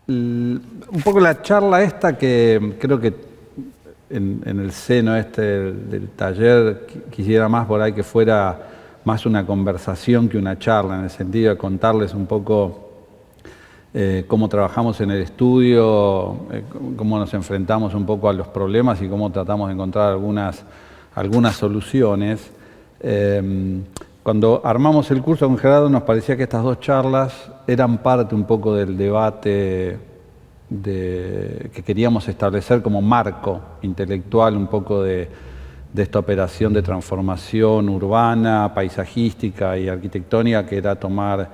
Un poco la charla esta que creo que en el seno del taller quisiera más por ahí que fuera más una conversación que una charla, en el sentido de contarles un poco cómo trabajamos en el estudio, cómo nos enfrentamos un poco a los problemas y cómo tratamos de encontrar algunas soluciones. Cuando armamos el curso con Gerardo nos parecía que estas dos charlas eran parte un poco del debate que queríamos establecer como marco intelectual un poco de esta operación de transformación urbana, paisajística y arquitectónica, que era tomar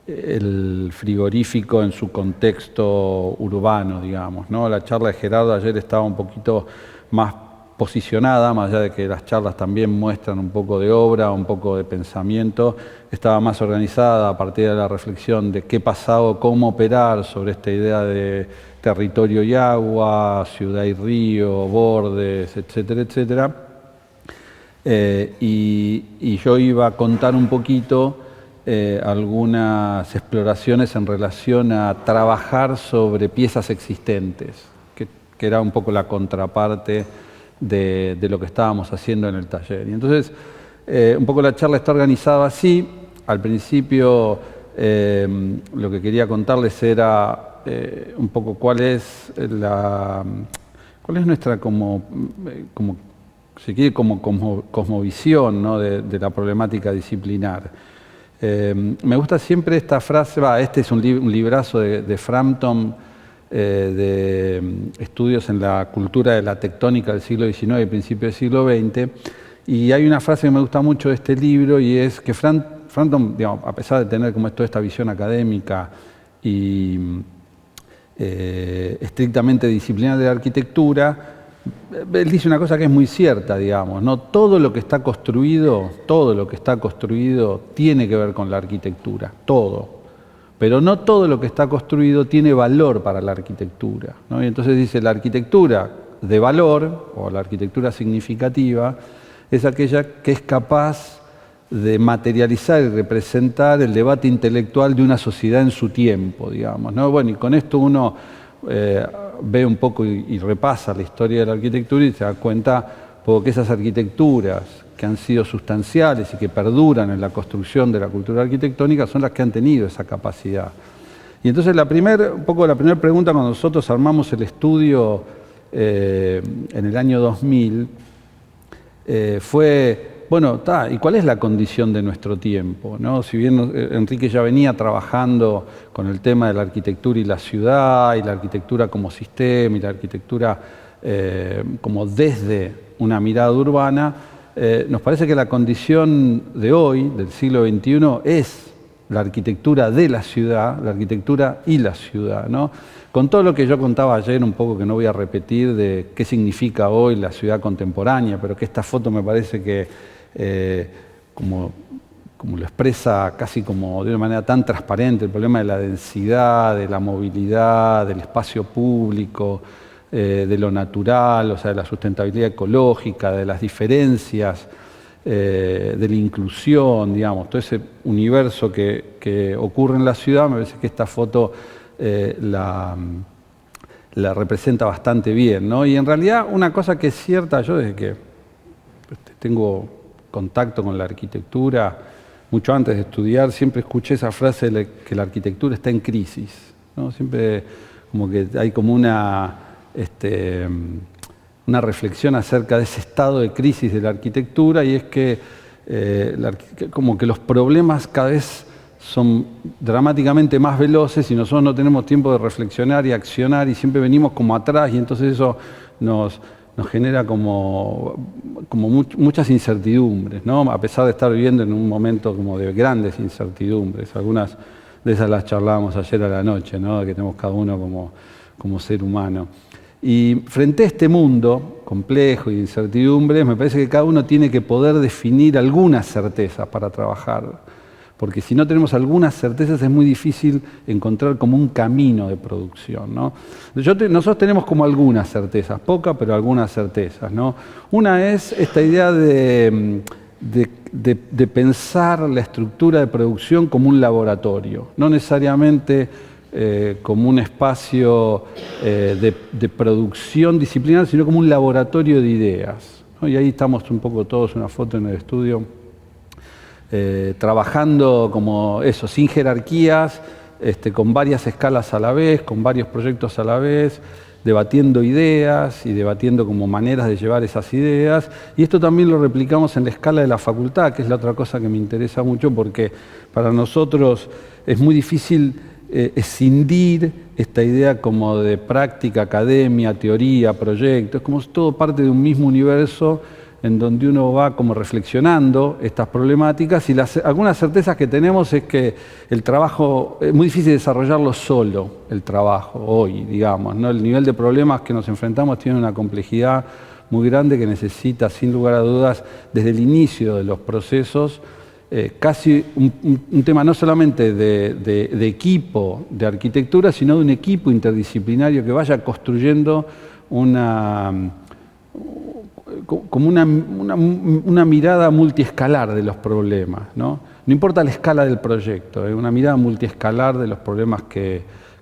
el frigorífico en su contexto urbano, digamos, ¿no? La charla de Gerardo ayer estaba un poquito más posicionada, más allá de que las charlas también muestran un poco de obra, un poco de pensamiento, estaba más organizada a partir de la reflexión de qué pasaba, cómo operar sobre esta idea de territorio y agua, ciudad y río, bordes, etcétera, etcétera. Y yo iba a contar un poquito algunas exploraciones en relación a trabajar sobre piezas existentes, que era un poco la contraparte de lo que estábamos haciendo en el taller. Y entonces, un poco la charla está organizada así. Al principio, lo que quería contarles era un poco cuál es nuestra cosmovisión, ¿no? de la problemática disciplinar. Me gusta siempre esta frase, este es un librazo de Frampton, de estudios en la cultura de la tectónica del siglo XIX y principio del siglo XX, y hay una frase que me gusta mucho de este libro, y es que Frampton, digamos, a pesar de tener como toda esta visión académica y estrictamente disciplinar de la arquitectura, él dice una cosa que es muy cierta, digamos, ¿no? Todo lo que está construido tiene que ver con la arquitectura, todo. Pero no todo lo que está construido tiene valor para la arquitectura, ¿no? Y entonces dice, la arquitectura de valor, o la arquitectura significativa, es aquella que es capaz de materializar y representar el debate intelectual de una sociedad en su tiempo, digamos, ¿no? Bueno, y con esto uno ve un poco y repasa la historia de la arquitectura y se da cuenta porque esas arquitecturas que han sido sustanciales y que perduran en la construcción de la cultura arquitectónica son las que han tenido esa capacidad. Y entonces la primera pregunta cuando nosotros armamos el estudio en el año 2000 fue, bueno, ¿y cuál es la condición de nuestro tiempo, ¿no? Si bien Enrique ya venía trabajando con el tema de la arquitectura y la ciudad, y la arquitectura como sistema, y la arquitectura como desde una mirada urbana, nos parece que la condición de hoy, del siglo XXI, es la arquitectura de la ciudad, la arquitectura y la ciudad, ¿no? Con todo lo que yo contaba ayer, un poco que no voy a repetir, de qué significa hoy la ciudad contemporánea, pero que esta foto me parece que como lo expresa casi como de una manera tan transparente, el problema de la densidad, de la movilidad, del espacio público, de lo natural, o sea, de la sustentabilidad ecológica, de las diferencias, de la inclusión, digamos, todo ese universo que ocurre en la ciudad, me parece que esta foto la representa bastante bien, ¿no? Y en realidad una cosa que es cierta, yo desde que tengo contacto con la arquitectura, mucho antes de estudiar, siempre escuché esa frase de que la arquitectura está en crisis, ¿no? Siempre como que hay como una reflexión acerca de ese estado de crisis de la arquitectura, y es que como que los problemas cada vez son dramáticamente más veloces y nosotros no tenemos tiempo de reflexionar y accionar, y siempre venimos como atrás, y entonces eso nos genera como muchas incertidumbres, ¿no? A pesar de estar viviendo en un momento como de grandes incertidumbres. Algunas de esas las charlábamos ayer a la noche, ¿no? Que tenemos cada uno como ser humano. Y frente a este mundo complejo y de incertidumbres, me parece que cada uno tiene que poder definir algunas certezas para trabajar, porque si no tenemos algunas certezas es muy difícil encontrar como un camino de producción, ¿no? Nosotros tenemos como algunas certezas, pocas, pero algunas certezas, ¿no? Una es esta idea de de pensar la estructura de producción como un laboratorio, no necesariamente como un espacio de producción disciplinar, sino como un laboratorio de ideas, ¿no? Y ahí estamos un poco todos, una foto en el estudio, trabajando como eso, sin jerarquías, con varias escalas a la vez, con varios proyectos a la vez, debatiendo ideas y debatiendo como maneras de llevar esas ideas. Y esto también lo replicamos en la escala de la facultad, que es la otra cosa que me interesa mucho, porque para nosotros es muy difícil escindir esta idea como de práctica, academia, teoría, proyecto. Es como todo parte de un mismo universo en donde uno va como reflexionando estas problemáticas, y algunas certezas que tenemos es que el trabajo, es muy difícil desarrollarlo solo, el trabajo hoy, digamos, ¿no? El nivel de problemas que nos enfrentamos tiene una complejidad muy grande que necesita, sin lugar a dudas, desde el inicio de los procesos, casi un tema no solamente de equipo de arquitectura, sino de un equipo interdisciplinario que vaya construyendo como una mirada multiescalar de los problemas, ¿no? No importa la escala del proyecto, una mirada multiescalar de los problemas que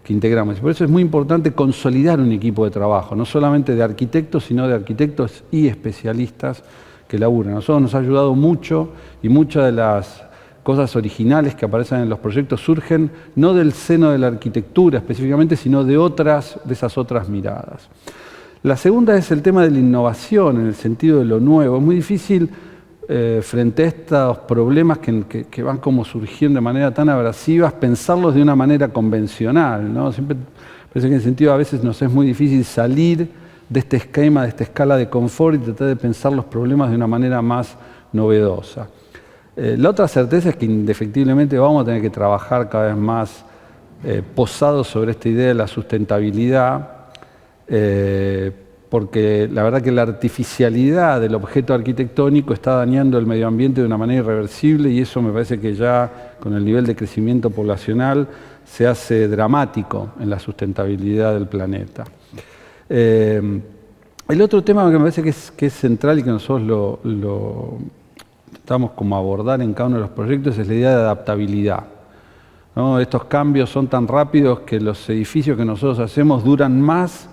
integramos. Y por eso es muy importante consolidar un equipo de trabajo, no solamente de arquitectos, sino de arquitectos y especialistas que laburan. A nosotros nos ha ayudado mucho, y muchas de las cosas originales que aparecen en los proyectos surgen no del seno de la arquitectura específicamente, sino de esas otras miradas. La segunda es el tema de la innovación, en el sentido de lo nuevo. Es muy difícil, frente a estos problemas que van como surgiendo de manera tan abrasivas, pensarlos de una manera convencional, ¿no? Siempre parece que en el sentido a veces nos es muy difícil salir de este esquema, de esta escala de confort, y tratar de pensar los problemas de una manera más novedosa. La otra certeza es que indefectiblemente vamos a tener que trabajar cada vez más posados sobre esta idea de la sustentabilidad, porque la verdad que la artificialidad del objeto arquitectónico está dañando el medio ambiente de una manera irreversible, y eso me parece que ya con el nivel de crecimiento poblacional se hace dramático en la sustentabilidad del planeta. El otro tema que me parece que es central y que nosotros lo tratamos como abordar en cada uno de los proyectos es la idea de adaptabilidad, ¿no? Estos cambios son tan rápidos que los edificios que nosotros hacemos duran más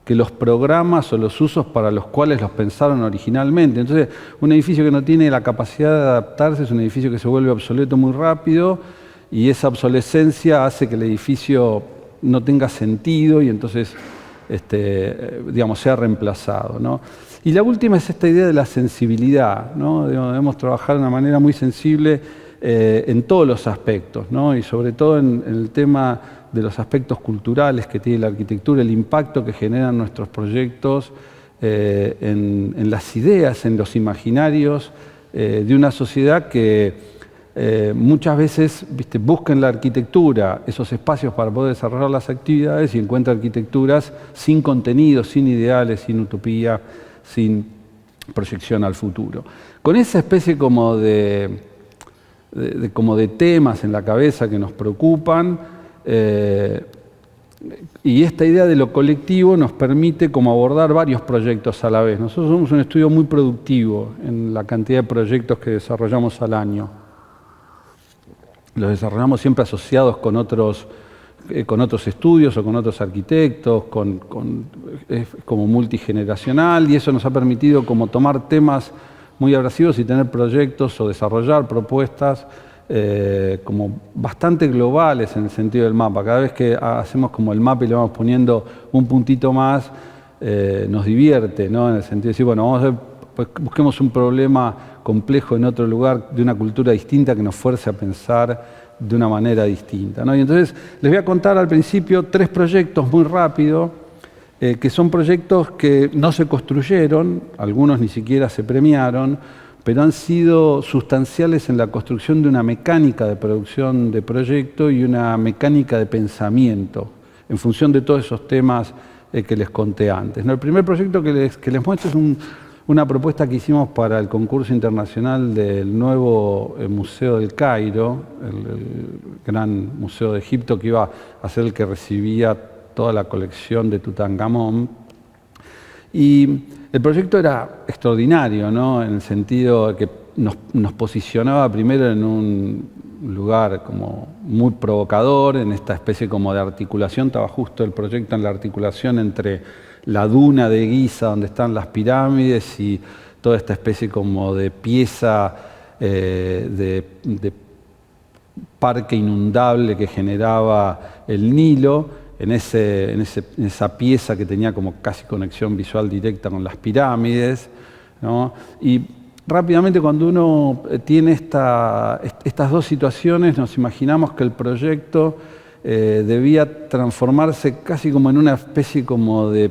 que los programas o los usos para los cuales los pensaron originalmente. Entonces, un edificio que no tiene la capacidad de adaptarse es un edificio que se vuelve obsoleto muy rápido, y esa obsolescencia hace que el edificio no tenga sentido y entonces digamos, sea reemplazado, ¿no? Y la última es esta idea de la sensibilidad, ¿no? Debemos trabajar de una manera muy sensible en todos los aspectos, ¿no? Y sobre todo en el tema de los aspectos culturales que tiene la arquitectura, el impacto que generan nuestros proyectos en las ideas, en los imaginarios de una sociedad que muchas veces busca en la arquitectura esos espacios para poder desarrollar las actividades, y encuentra arquitecturas sin contenido, sin ideales, sin utopía, sin proyección al futuro. Con esa especie como de temas en la cabeza que nos preocupan, y esta idea de lo colectivo nos permite como abordar varios proyectos a la vez. Nosotros somos un estudio muy productivo en la cantidad de proyectos que desarrollamos al año. Los desarrollamos siempre asociados con otros estudios o con otros arquitectos, es como multigeneracional, y eso nos ha permitido como tomar temas muy abrasivos y tener proyectos o desarrollar propuestas como bastante globales en el sentido del mapa. Cada vez que hacemos como el mapa y le vamos poniendo un puntito más, nos divierte, ¿no? En el sentido de decir, bueno, vamos a ver, pues busquemos un problema complejo en otro lugar, de una cultura distinta, que nos fuerce a pensar de una manera distinta, ¿no? Y entonces les voy a contar al principio 3 proyectos muy rápido, que son proyectos que no se construyeron, algunos ni siquiera se premiaron, pero han sido sustanciales en la construcción de una mecánica de producción de proyecto y una mecánica de pensamiento en función de todos esos temas que les conté antes, ¿no? El primer proyecto que les muestro es una propuesta que hicimos para el concurso internacional del nuevo Museo del Cairo, el gran museo de Egipto, que iba a ser el que recibía toda la colección de Tutankamón. Y el proyecto era extraordinario, ¿no? En el sentido de que nos posicionaba primero en un lugar como muy provocador, en esta especie como de articulación. Estaba justo el proyecto en la articulación entre la duna de Giza, donde están las pirámides, y toda esta especie como de pieza de parque inundable que generaba el Nilo, en esa pieza que tenía como casi conexión visual directa con las pirámides, ¿no? Y rápidamente, cuando uno tiene estas dos situaciones, nos imaginamos que el proyecto debía transformarse casi como en una especie como de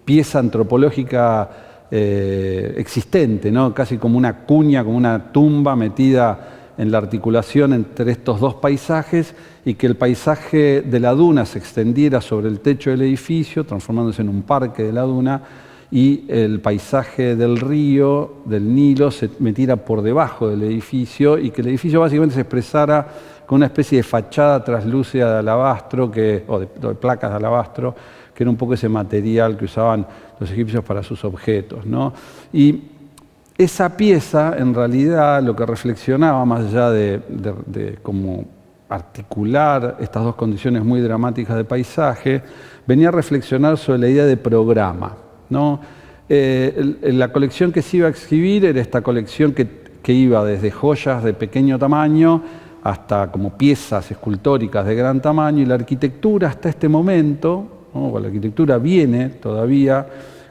pieza antropológica existente, ¿no? Casi como una cuña, como una tumba metida en la articulación entre estos dos paisajes, y que el paisaje de la duna se extendiera sobre el techo del edificio, transformándose en un parque de la duna, y el paisaje del río, del Nilo, se metiera por debajo del edificio, y que el edificio básicamente se expresara con una especie de fachada traslúcida de alabastro, o de placas de alabastro, que era un poco ese material que usaban los egipcios para sus objetos, ¿no? Y esa pieza, en realidad, lo que reflexionaba, más allá de cómo articular estas dos condiciones muy dramáticas de paisaje, venía a reflexionar sobre la idea de programa, ¿no? La colección que se iba a exhibir era esta colección que iba desde joyas de pequeño tamaño hasta como piezas escultóricas de gran tamaño, y la arquitectura hasta este momento, ¿no? La arquitectura viene todavía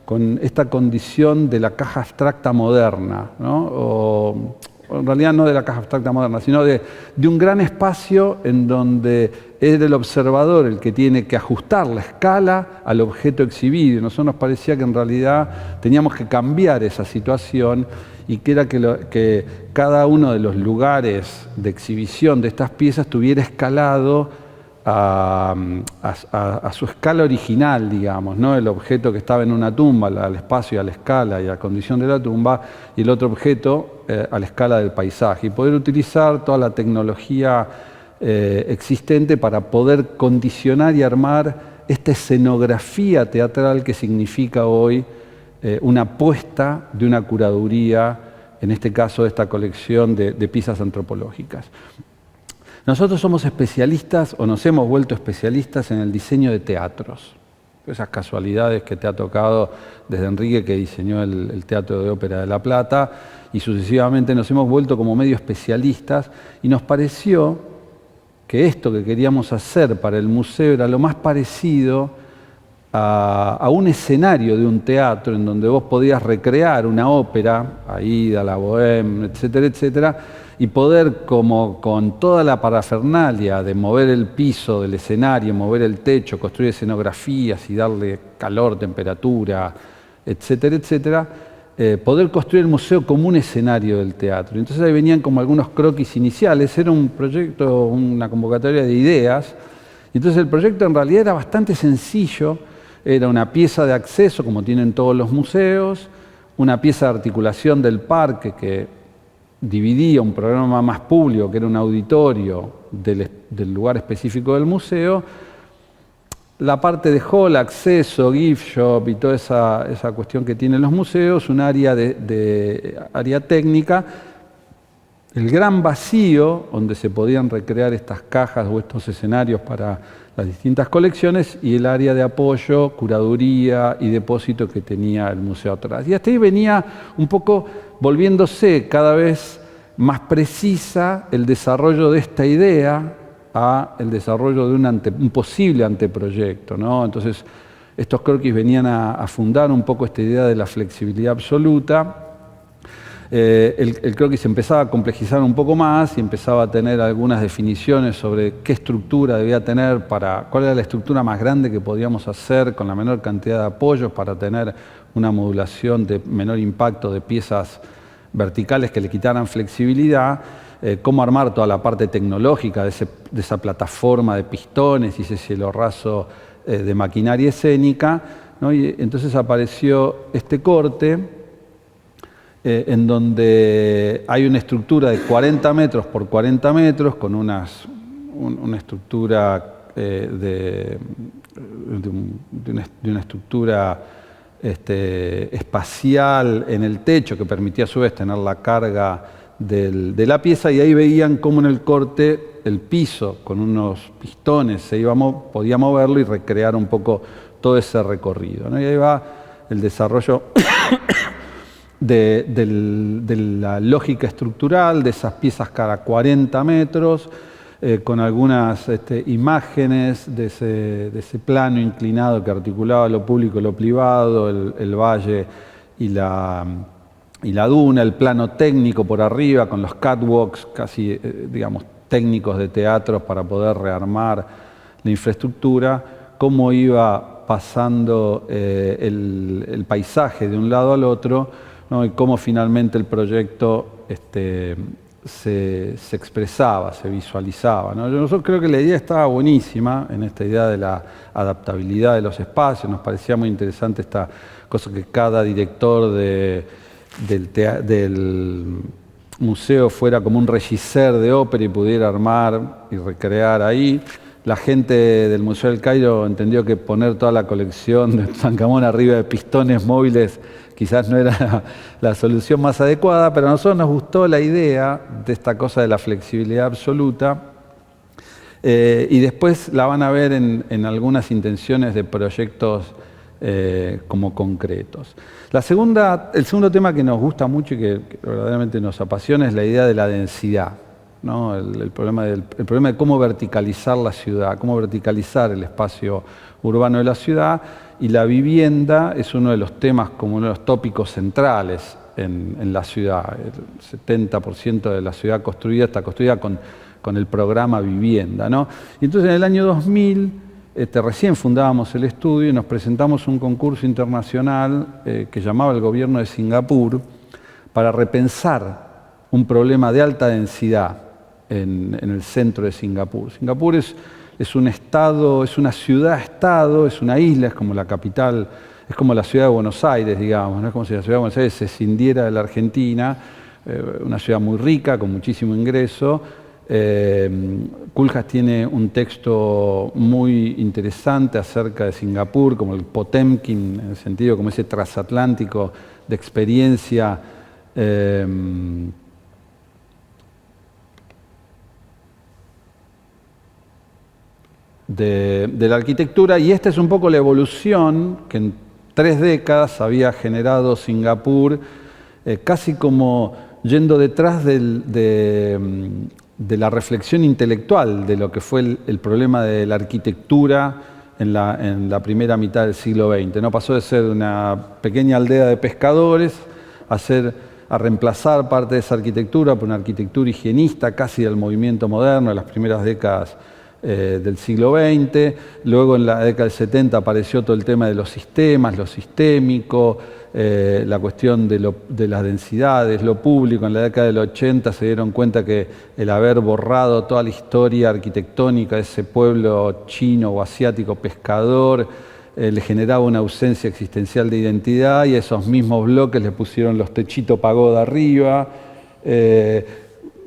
con esta condición de la caja abstracta moderna, ¿no? O en realidad no de la caja abstracta moderna, sino de un gran espacio en donde es el observador el que tiene que ajustar la escala al objeto exhibido. Nosotros nos parecía que en realidad teníamos que cambiar esa situación, y que era que cada uno de los lugares de exhibición de estas piezas tuviera escalado a su escala original, digamos, ¿no? El objeto que estaba en una tumba, al espacio, a la escala y a la condición de la tumba, y el otro objeto a la escala del paisaje, y poder utilizar toda la tecnología existente para poder condicionar y armar esta escenografía teatral que significa hoy una apuesta de una curaduría, en este caso de esta colección de piezas antropológicas. Nosotros somos especialistas, o nos hemos vuelto especialistas, en el diseño de teatros. Esas casualidades que te ha tocado desde Enrique, que diseñó el Teatro de Ópera de La Plata, y sucesivamente nos hemos vuelto como medio especialistas, y nos pareció que esto que queríamos hacer para el museo era lo más parecido a un escenario de un teatro en donde vos podías recrear una ópera, Aida, la Bohème, etcétera, etcétera, y poder, como con toda la parafernalia de mover el piso del escenario, mover el techo, construir escenografías y darle calor, temperatura, etcétera, etcétera, poder construir el museo como un escenario del teatro. Entonces ahí venían como algunos croquis iniciales. Era un proyecto, una convocatoria de ideas. Entonces el proyecto en realidad era bastante sencillo. Era una pieza de acceso, como tienen todos los museos, una pieza de articulación del parque que dividía un programa más público, que era un auditorio del lugar específico del museo, la parte de hall, acceso, gift shop y toda esa cuestión que tienen los museos, un área área técnica, el gran vacío donde se podían recrear estas cajas o estos escenarios para las distintas colecciones, y el área de apoyo, curaduría y depósito que tenía el museo atrás. Y hasta ahí venía un poco volviéndose cada vez más precisa el desarrollo de esta idea a el desarrollo de un posible anteproyecto, ¿no? Entonces, estos croquis venían a fundar un poco esta idea de la flexibilidad absoluta. El croquis empezaba a complejizar un poco más y empezaba a tener algunas definiciones sobre qué estructura debía tener, cuál era la estructura más grande que podíamos hacer con la menor cantidad de apoyos para tener una modulación de menor impacto de piezas verticales que le quitaran flexibilidad, cómo armar toda la parte tecnológica de esa plataforma de pistones y ese cielo raso de maquinaria escénica, ¿no? Y entonces apareció este corte en donde hay una estructura de 40 metros por 40 metros con una estructura de una estructura espacial en el techo que permitía a su vez tener la carga de la pieza, y ahí veían cómo en el corte el piso con unos pistones podía moverlo y recrear un poco todo ese recorrido, ¿no? Y ahí va el desarrollo de la lógica estructural de esas piezas cada 40 metros, con algunas imágenes de ese plano inclinado que articulaba lo público y lo privado, el valle y la duna, el plano técnico por arriba, con los catwalks casi, digamos, técnicos de teatro para poder rearmar la infraestructura, cómo iba pasando el paisaje de un lado al otro, ¿no? Y cómo finalmente el proyecto se expresaba, se visualizaba, ¿no? Yo creo que la idea estaba buenísima en esta idea de la adaptabilidad de los espacios. Nos parecía muy interesante esta cosa que cada director del museo fuera como un regisseur de ópera y pudiera armar y recrear ahí. La gente del Museo del Cairo entendió que poner toda la colección de Tutankamón arriba de pistones móviles quizás no era la solución más adecuada, pero a nosotros nos gustó la idea de esta cosa de la flexibilidad absoluta, y después la van a ver en algunas intenciones de proyectos como concretos. El segundo tema que nos gusta mucho y que verdaderamente nos apasiona es la idea de la densidad, ¿no? El problema de cómo verticalizar la ciudad, cómo verticalizar el espacio urbano de la ciudad, y la vivienda es uno de los temas, como uno de los tópicos centrales en la ciudad. El 70% de la ciudad construida está construida con el programa Vivienda, ¿no? Y entonces en el año 2000 recién fundábamos el estudio y nos presentamos un concurso internacional que llamaba el gobierno de Singapur para repensar un problema de alta densidad en el centro de Singapur. Singapur es un estado, es una ciudad-estado, es una isla, es como la capital, es como la ciudad de Buenos Aires, digamos, ¿no? Es como si la ciudad de Buenos Aires se escindiera de la Argentina, una ciudad muy rica, con muchísimo ingreso. Koolhaas tiene un texto muy interesante acerca de Singapur, como el Potemkin, en el sentido como ese transatlántico de experiencia de la arquitectura, y esta es un poco la evolución que en 3 décadas había generado Singapur, casi como yendo detrás de la reflexión intelectual de lo que fue el problema de la arquitectura en la primera mitad del siglo XX, ¿no? Pasó de ser una pequeña aldea de pescadores a reemplazar parte de esa arquitectura por una arquitectura higienista, casi del movimiento moderno de las primeras décadas del siglo XX. Luego en la década del 70 apareció todo el tema de los sistemas, lo sistémico, la cuestión de las densidades, lo público. En la década del 80 se dieron cuenta que el haber borrado toda la historia arquitectónica de ese pueblo chino o asiático pescador le generaba una ausencia existencial de identidad, y a esos mismos bloques le pusieron los techitos pagoda arriba.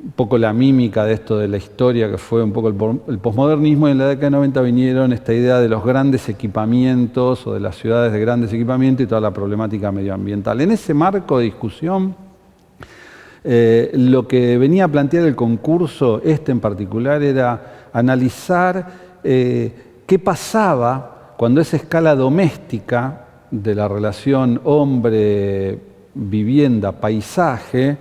Un poco la mímica de esto de la historia, que fue un poco el posmodernismo, y en la década de 90 vinieron esta idea de los grandes equipamientos o de las ciudades de grandes equipamientos y toda la problemática medioambiental. En ese marco de discusión, lo que venía a plantear el concurso, en particular, era analizar qué pasaba cuando esa escala doméstica de la relación hombre, vivienda, paisaje,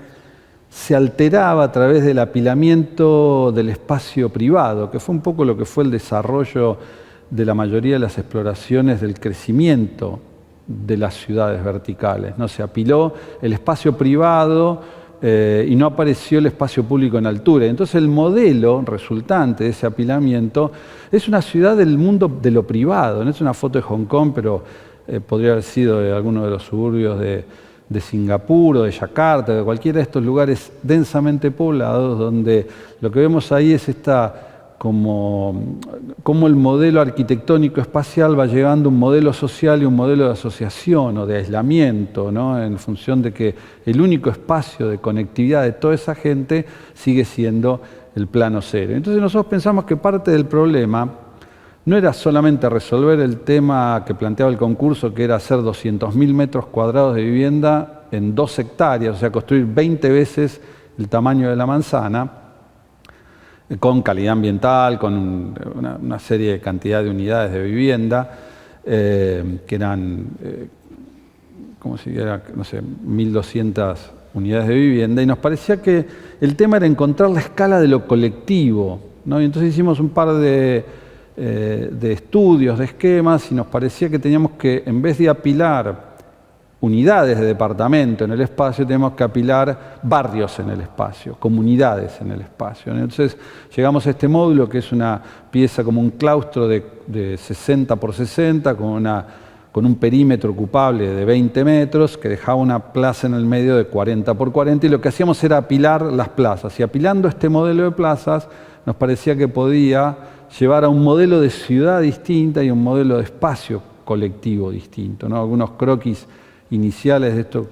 se alteraba a través del apilamiento del espacio privado, que fue un poco lo que fue el desarrollo de la mayoría de las exploraciones del crecimiento de las ciudades verticales, ¿no? Se apiló el espacio privado y no apareció el espacio público en altura. Entonces el modelo resultante de ese apilamiento es una ciudad del mundo de lo privado. No es una foto de Hong Kong, pero podría haber sido de alguno de los suburbios de Singapur o de Yakarta, de cualquiera de estos lugares densamente poblados, donde lo que vemos ahí es como el modelo arquitectónico espacial va llevando un modelo social y un modelo de asociación o de aislamiento, ¿no? En función de que el único espacio de conectividad de toda esa gente sigue siendo el plano cero. Entonces nosotros pensamos que parte del problema no era solamente resolver el tema que planteaba el concurso, que era hacer 200.000 metros cuadrados de vivienda en 2 hectáreas, o sea, construir 20 veces el tamaño de la manzana, con calidad ambiental, con una serie de cantidad de unidades de vivienda, que eran, como si era, no sé, 1.200 unidades de vivienda, y nos parecía que el tema era encontrar la escala de lo colectivo, ¿no? Y entonces hicimos un par de estudios, de esquemas, y nos parecía que teníamos que, en vez de apilar unidades de departamento en el espacio, tenemos que apilar barrios en el espacio, comunidades en el espacio, ¿no? Entonces llegamos a este módulo que es una pieza como un claustro de 60 por 60, con un perímetro ocupable de 20 metros, que dejaba una plaza en el medio de 40 por 40, y lo que hacíamos era apilar las plazas. Y apilando este modelo de plazas, nos parecía que podía llevar a un modelo de ciudad distinta y un modelo de espacio colectivo distinto, ¿no? Algunos croquis iniciales de esto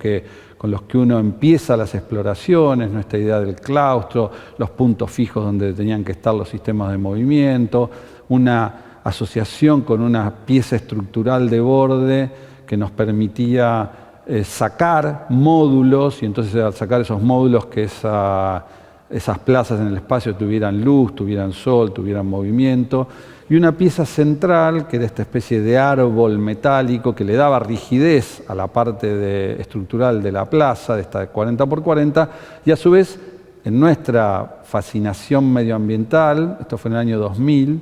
con los que uno empieza las exploraciones, ¿no? Esta idea del claustro, los puntos fijos donde tenían que estar los sistemas de movimiento, una asociación con una pieza estructural de borde que nos permitía sacar módulos, y entonces al sacar esos módulos que esas plazas en el espacio tuvieran luz, tuvieran sol, tuvieran movimiento, y una pieza central que era esta especie de árbol metálico que le daba rigidez a la parte estructural de la plaza, de esta de 40 por 40, y a su vez en nuestra fascinación medioambiental, esto fue en el año 2000,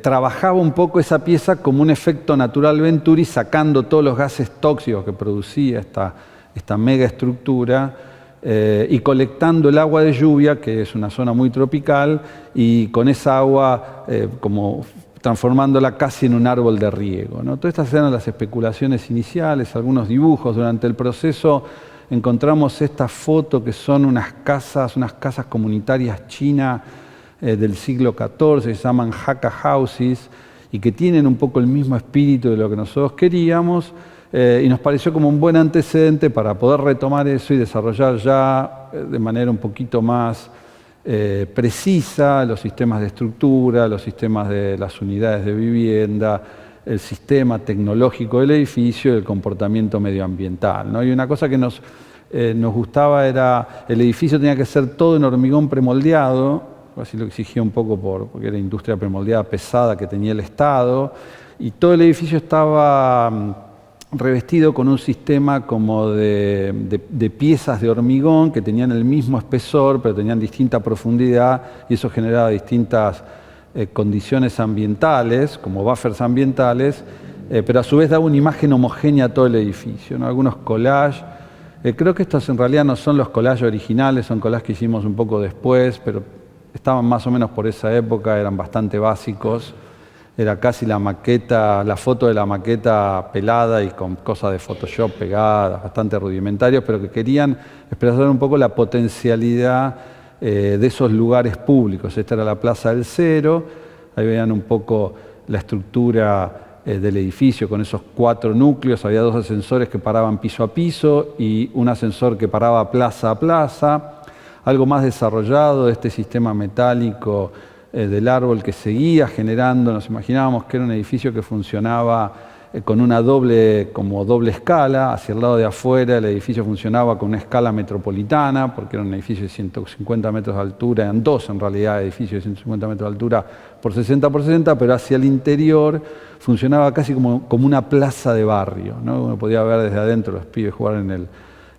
trabajaba un poco esa pieza como un efecto natural Venturi, sacando todos los gases tóxicos que producía esta mega estructura, y colectando el agua de lluvia, que es una zona muy tropical, y con esa agua como transformándola casi en un árbol de riego, ¿no? Todas estas eran las especulaciones iniciales, algunos dibujos. Durante el proceso encontramos esta foto que son unas casas comunitarias chinas del siglo XIV, se llaman Hakka Houses, y que tienen un poco el mismo espíritu de lo que nosotros queríamos, y nos pareció como un buen antecedente para poder retomar eso y desarrollar ya de manera un poquito más precisa los sistemas de estructura, los sistemas de las unidades de vivienda, el sistema tecnológico del edificio y el comportamiento medioambiental, ¿no? Y una cosa que nos gustaba era, el edificio tenía que ser todo en hormigón premoldeado, así lo exigía un poco porque era industria premoldeada pesada que tenía el Estado, y todo el edificio estaba revestido con un sistema como de piezas de hormigón que tenían el mismo espesor, pero tenían distinta profundidad, y eso generaba distintas condiciones ambientales, como buffers ambientales, pero a su vez daba una imagen homogénea a todo el edificio, ¿no? Algunos collages, creo que estos en realidad no son los collages originales, son collages que hicimos un poco después, pero estaban más o menos por esa época, eran bastante básicos. Era casi la maqueta, la foto de la maqueta pelada y con cosas de Photoshop pegadas, bastante rudimentarios, pero que querían expresar un poco la potencialidad de esos lugares públicos. Esta era la Plaza del Cero, ahí veían un poco la estructura del edificio con esos 4 núcleos, había 2 ascensores que paraban piso a piso y un ascensor que paraba plaza a plaza. Algo más desarrollado de este sistema metálico del árbol que seguía generando, nos imaginábamos que era un edificio que funcionaba con una doble escala. Hacia el lado de afuera el edificio funcionaba con una escala metropolitana, porque era un edificio de 150 metros de altura, eran 2 en realidad edificios de 150 metros de altura por 60 por 60, pero hacia el interior funcionaba casi como una plaza de barrio, ¿no? Uno podía ver desde adentro los pibes jugar en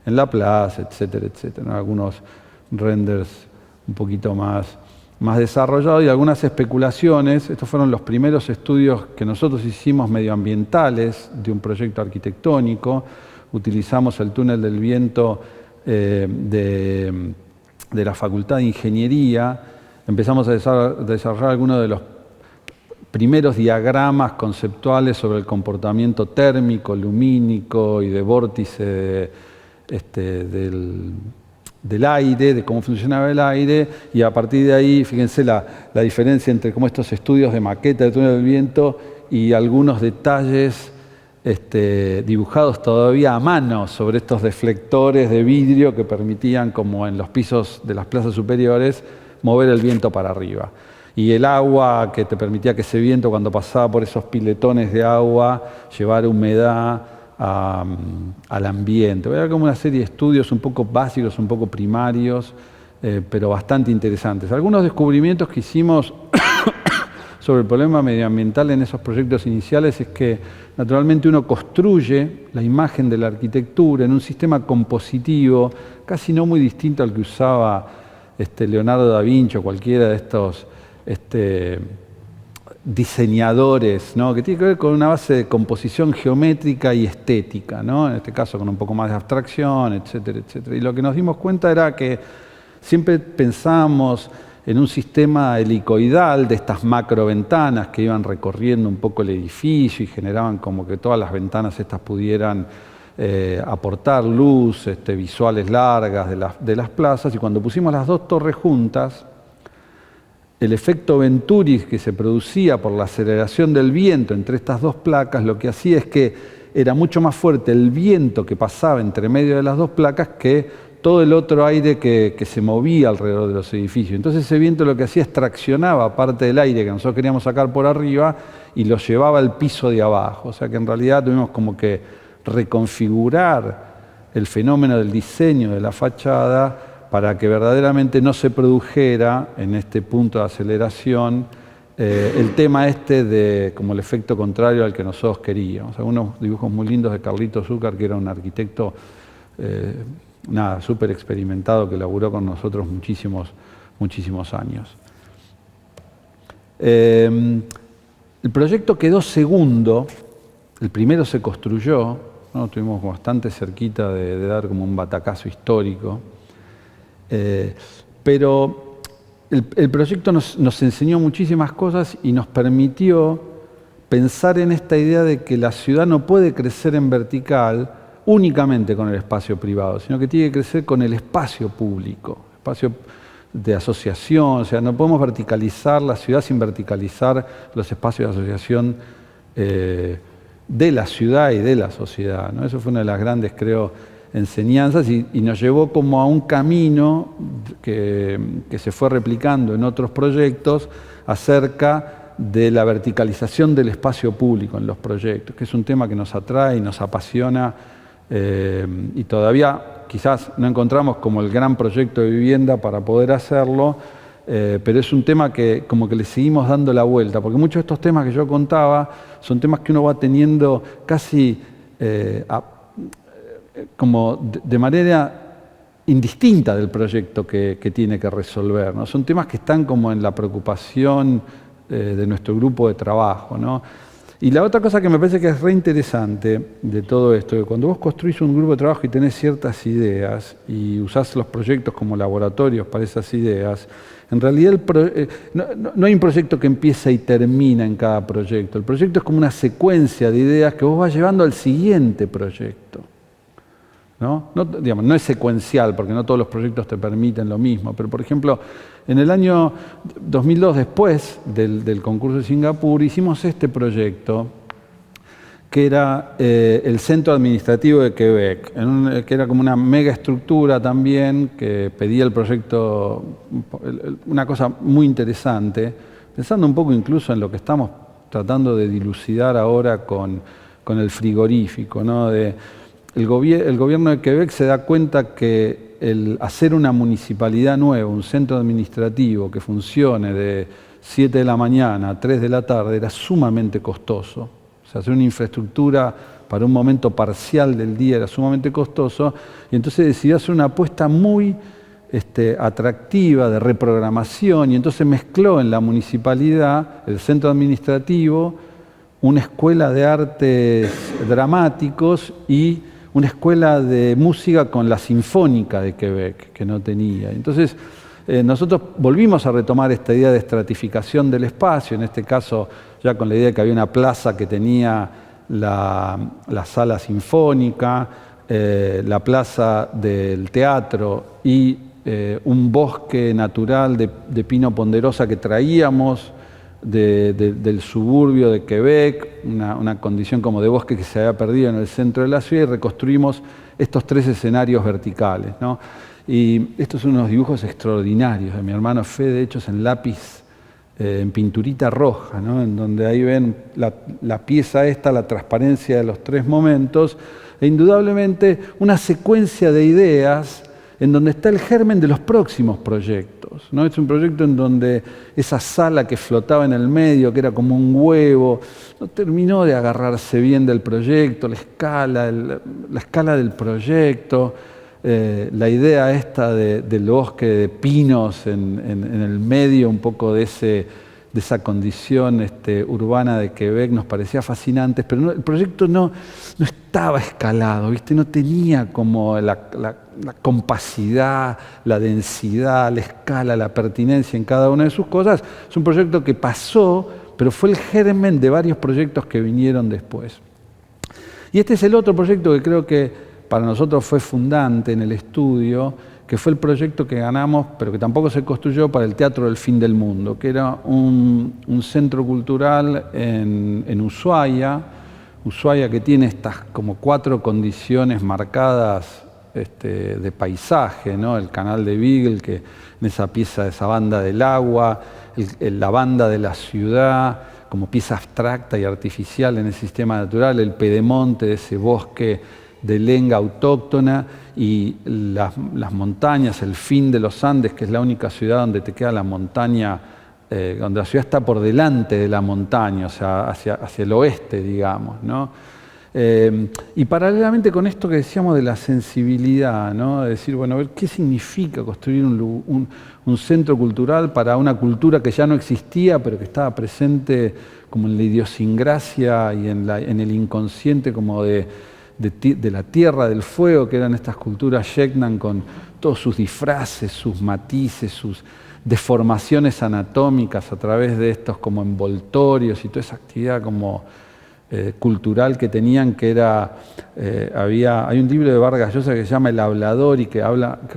la plaza, etcétera, etcétera, ¿no? Algunos renders un poquito más desarrollados y algunas especulaciones. Estos fueron los primeros estudios que nosotros hicimos medioambientales de un proyecto arquitectónico. Utilizamos el túnel del viento de la Facultad de Ingeniería. Empezamos a desarrollar algunos de los primeros diagramas conceptuales sobre el comportamiento térmico, lumínico y de vórtice del aire, de cómo funcionaba el aire, y a partir de ahí, fíjense la diferencia entre cómo estos estudios de maqueta del túnel del viento y algunos detalles dibujados todavía a mano sobre estos deflectores de vidrio que permitían, como en los pisos de las plazas superiores, mover el viento para arriba. Y el agua que te permitía que ese viento, cuando pasaba por esos piletones de agua, llevara humedad al ambiente. Era como una serie de estudios un poco básicos, un poco primarios, pero bastante interesantes. Algunos descubrimientos que hicimos sobre el problema medioambiental en esos proyectos iniciales es que naturalmente uno construye la imagen de la arquitectura en un sistema compositivo casi no muy distinto al que usaba Leonardo da Vinci o cualquiera de estos diseñadores, ¿no? Que tiene que ver con una base de composición geométrica y estética, ¿no? En este caso con un poco más de abstracción, etcétera, etcétera. Y lo que nos dimos cuenta era que siempre pensábamos en un sistema helicoidal de estas macroventanas que iban recorriendo un poco el edificio y generaban como que todas las ventanas estas pudieran aportar luz, visuales largas de las plazas. Y cuando pusimos las dos torres juntas, el efecto Venturi que se producía por la aceleración del viento entre estas dos placas, lo que hacía es que era mucho más fuerte el viento que pasaba entre medio de las dos placas que todo el otro aire que se movía alrededor de los edificios. Entonces ese viento lo que hacía es traccionaba parte del aire que nosotros queríamos sacar por arriba y lo llevaba al piso de abajo. O sea que en realidad tuvimos como que reconfigurar el fenómeno del diseño de la fachada para que verdaderamente no se produjera en este punto de aceleración el tema de como el efecto contrario al que nosotros queríamos. Algunos dibujos muy lindos de Carlito Zúcar, que era un arquitecto súper experimentado que laburó con nosotros muchísimos años. El proyecto quedó segundo, el primero se construyó, ¿no? Estuvimos bastante cerquita de dar como un batacazo histórico. Pero el proyecto nos enseñó muchísimas cosas y nos permitió pensar en esta idea de que la ciudad no puede crecer en vertical únicamente con el espacio privado, sino que tiene que crecer con el espacio público, espacio de asociación. O sea, no podemos verticalizar la ciudad sin verticalizar los espacios de asociación de la ciudad y de la sociedad, ¿no? Eso fue una de las grandes, creo, enseñanzas y nos llevó como a un camino que se fue replicando en otros proyectos acerca de la verticalización del espacio público en los proyectos, que es un tema que nos atrae y nos apasiona y todavía quizás no encontramos como el gran proyecto de vivienda para poder hacerlo, pero es un tema que como que le seguimos dando la vuelta, porque muchos de estos temas que yo contaba son temas que uno va teniendo casi como de manera indistinta del proyecto que tiene que resolver, ¿no? Son temas que están como en la preocupación de nuestro grupo de trabajo, ¿no? Y la otra cosa que me parece que es re interesante de todo esto, que cuando vos construís un grupo de trabajo y tenés ciertas ideas y usás los proyectos como laboratorios para esas ideas, en realidad no hay un proyecto que empieza y termina en cada proyecto. El proyecto es como una secuencia de ideas que vos vas llevando al siguiente proyecto, ¿no? No es secuencial, porque no todos los proyectos te permiten lo mismo, pero por ejemplo, en el año 2002, después del concurso de Singapur, hicimos este proyecto, que era el Centro Administrativo de Quebec, que era como una mega estructura también, que pedía el proyecto, una cosa muy interesante, pensando un poco incluso en lo que estamos tratando de dilucidar ahora con el frigorífico, ¿no? El gobierno de Quebec se da cuenta que el hacer una municipalidad nueva, un centro administrativo que funcione de 7 de la mañana a 3 de la tarde era sumamente costoso. O sea, hacer una infraestructura para un momento parcial del día era sumamente costoso, y entonces decidió hacer una apuesta muy atractiva de reprogramación, y entonces mezcló en la municipalidad, el centro administrativo, una escuela de artes dramáticos y una escuela de música con la Sinfónica de Quebec, que no tenía. Entonces, nosotros volvimos a retomar esta idea de estratificación del espacio, en este caso ya con la idea de que había una plaza que tenía la sala sinfónica, la plaza del teatro y un bosque natural de pino ponderosa que traíamos del suburbio de Quebec, una condición como de bosque que se había perdido en el centro de la ciudad, y reconstruimos estos 3 escenarios verticales, ¿no? Y estos son unos dibujos extraordinarios de mi hermano Fede, hechos en lápiz, en pinturita roja, ¿no? En donde ahí ven la pieza esta, la transparencia de los 3 momentos, e indudablemente una secuencia de ideas en donde está el germen de los próximos proyectos, ¿no? Es un proyecto en donde esa sala que flotaba en el medio, que era como un huevo, no terminó de agarrarse bien del proyecto, la escala del proyecto, la idea esta del bosque de pinos en el medio, un poco de esa condición urbana de Quebec, nos parecía fascinante, pero el proyecto no estaba escalado, ¿viste? No tenía como la compacidad, la densidad, la escala, la pertinencia en cada una de sus cosas. Es un proyecto que pasó, pero fue el germen de varios proyectos que vinieron después. Y este es el otro proyecto que creo que para nosotros fue fundante en el estudio, que fue el proyecto que ganamos, pero que tampoco se construyó, para el Teatro del Fin del Mundo, que era un centro cultural en Ushuaia, que tiene estas como 4 condiciones marcadas de paisaje, ¿no? El canal de Beagle, que en esa pieza, esa banda del agua, la banda de la ciudad, como pieza abstracta y artificial en el sistema natural, el pedemonte de ese bosque de lenga autóctona y las montañas, el fin de los Andes, que es la única ciudad donde te queda la montaña, donde la ciudad está por delante de la montaña, o sea, hacia el oeste, digamos, ¿no? Y paralelamente con esto que decíamos de la sensibilidad, ¿no? De decir, bueno, a ver, ¿qué significa construir un centro cultural para una cultura que ya no existía, pero que estaba presente como en la idiosincrasia y en el inconsciente como de la tierra del fuego, que eran estas culturas Yeknan con todos sus disfraces, sus matices, sus deformaciones anatómicas a través de estos como envoltorios y toda esa actividad como cultural que tenían, que era, hay un libro de Vargas Llosa que se llama El Hablador y que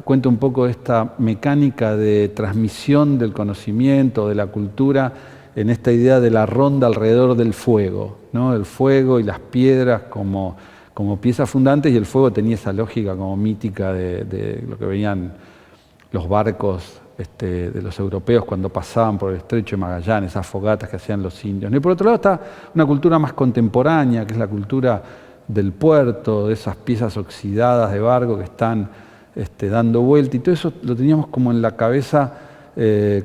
cuenta un poco de esta mecánica de transmisión del conocimiento, de la cultura, en esta idea de la ronda alrededor del fuego, ¿no? El fuego y las piedras como piezas fundantes, y el fuego tenía esa lógica como mítica de lo que veían los barcos de los europeos cuando pasaban por el Estrecho de Magallanes, esas fogatas que hacían los indios. Y por otro lado está una cultura más contemporánea, que es la cultura del puerto, de esas piezas oxidadas de barco que están dando vuelta, y todo eso lo teníamos como en la cabeza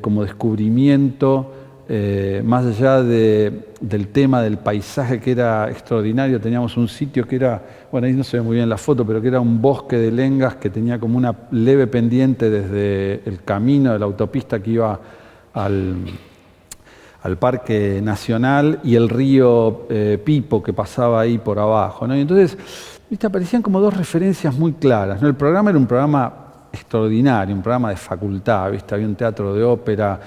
como descubrimiento. Más allá del tema del paisaje, que era extraordinario, teníamos un sitio que era, bueno, ahí no se ve muy bien la foto, pero que era un bosque de lengas que tenía como una leve pendiente desde el camino de la autopista que iba al Parque Nacional, y el río Pipo que pasaba ahí por abajo, ¿no? Y entonces, ¿viste? Aparecían como 2 referencias muy claras, ¿no? El programa era un programa extraordinario, un programa de facultad, ¿viste? Había un teatro de ópera,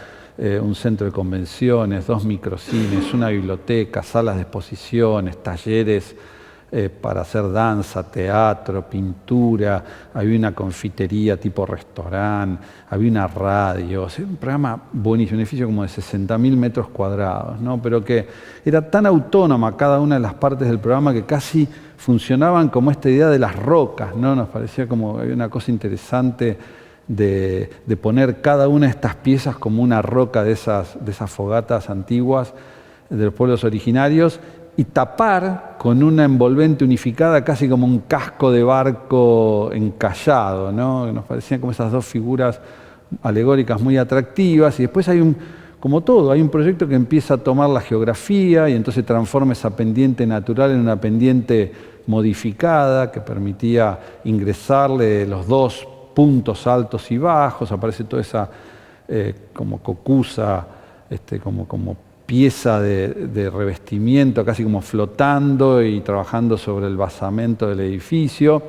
un centro de convenciones, 2 microcines, una biblioteca, salas de exposiciones, talleres para hacer danza, teatro, pintura, había una confitería tipo restaurante, había una radio, o sea, un programa buenísimo, un edificio como de 60.000 metros cuadrados, ¿no? Pero que era tan autónoma cada una de las partes del programa que casi funcionaban como esta idea de las rocas, ¿no? Nos parecía como había una cosa interesante de poner cada una de estas piezas como una roca de esas fogatas antiguas de los pueblos originarios, y tapar con una envolvente unificada casi como un casco de barco encallado, ¿no? Nos parecían como esas 2 figuras alegóricas muy atractivas. Y después como todo, hay un proyecto que empieza a tomar la geografía y entonces transforma esa pendiente natural en una pendiente modificada que permitía ingresarle los 2 puntos altos y bajos, aparece toda esa como cocusa, como pieza de revestimiento, casi como flotando y trabajando sobre el basamento del edificio.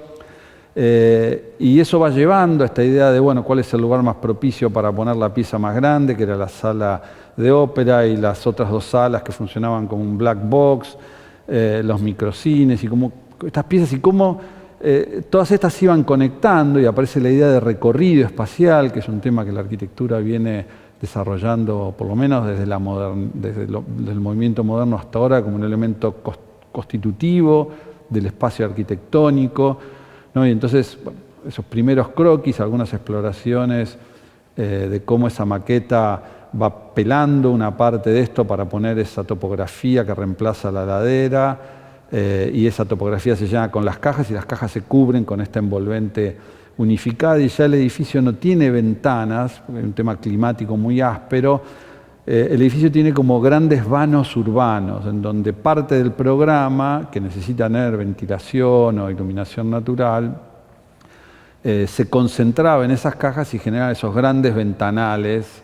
Y eso va llevando a esta idea de, bueno, cuál es el lugar más propicio para poner la pieza más grande, que era la sala de ópera, y las otras 2 salas que funcionaban como un black box, los microcines, y como estas piezas, y cómo todas estas iban conectando, y aparece la idea de recorrido espacial, que es un tema que la arquitectura viene desarrollando, por lo menos desde el movimiento moderno hasta ahora, como un elemento constitutivo del espacio arquitectónico, ¿no? Y entonces, bueno, esos primeros croquis, algunas exploraciones de cómo esa maqueta va pelando una parte de esto para poner esa topografía que reemplaza la ladera, y esa topografía se llena con las cajas y las cajas se cubren con esta envolvente unificada, y ya el edificio no tiene ventanas, porque es un tema climático muy áspero. El edificio tiene como grandes vanos urbanos, en donde parte del programa, que necesita tener ventilación o iluminación natural, se concentraba en esas cajas y generaba esos grandes ventanales,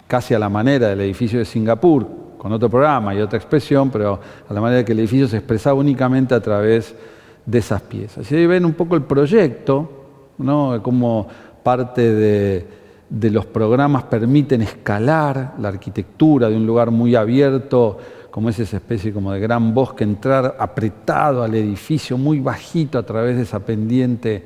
casi a la manera del edificio de Singapur, con otro programa y otra expresión, pero a la manera de que el edificio se expresaba únicamente a través de esas piezas. Y ahí ven un poco el proyecto, ¿no? Cómo parte de los programas permiten escalar la arquitectura de un lugar muy abierto, como es esa especie como de gran bosque, entrar apretado al edificio muy bajito a través de esa pendiente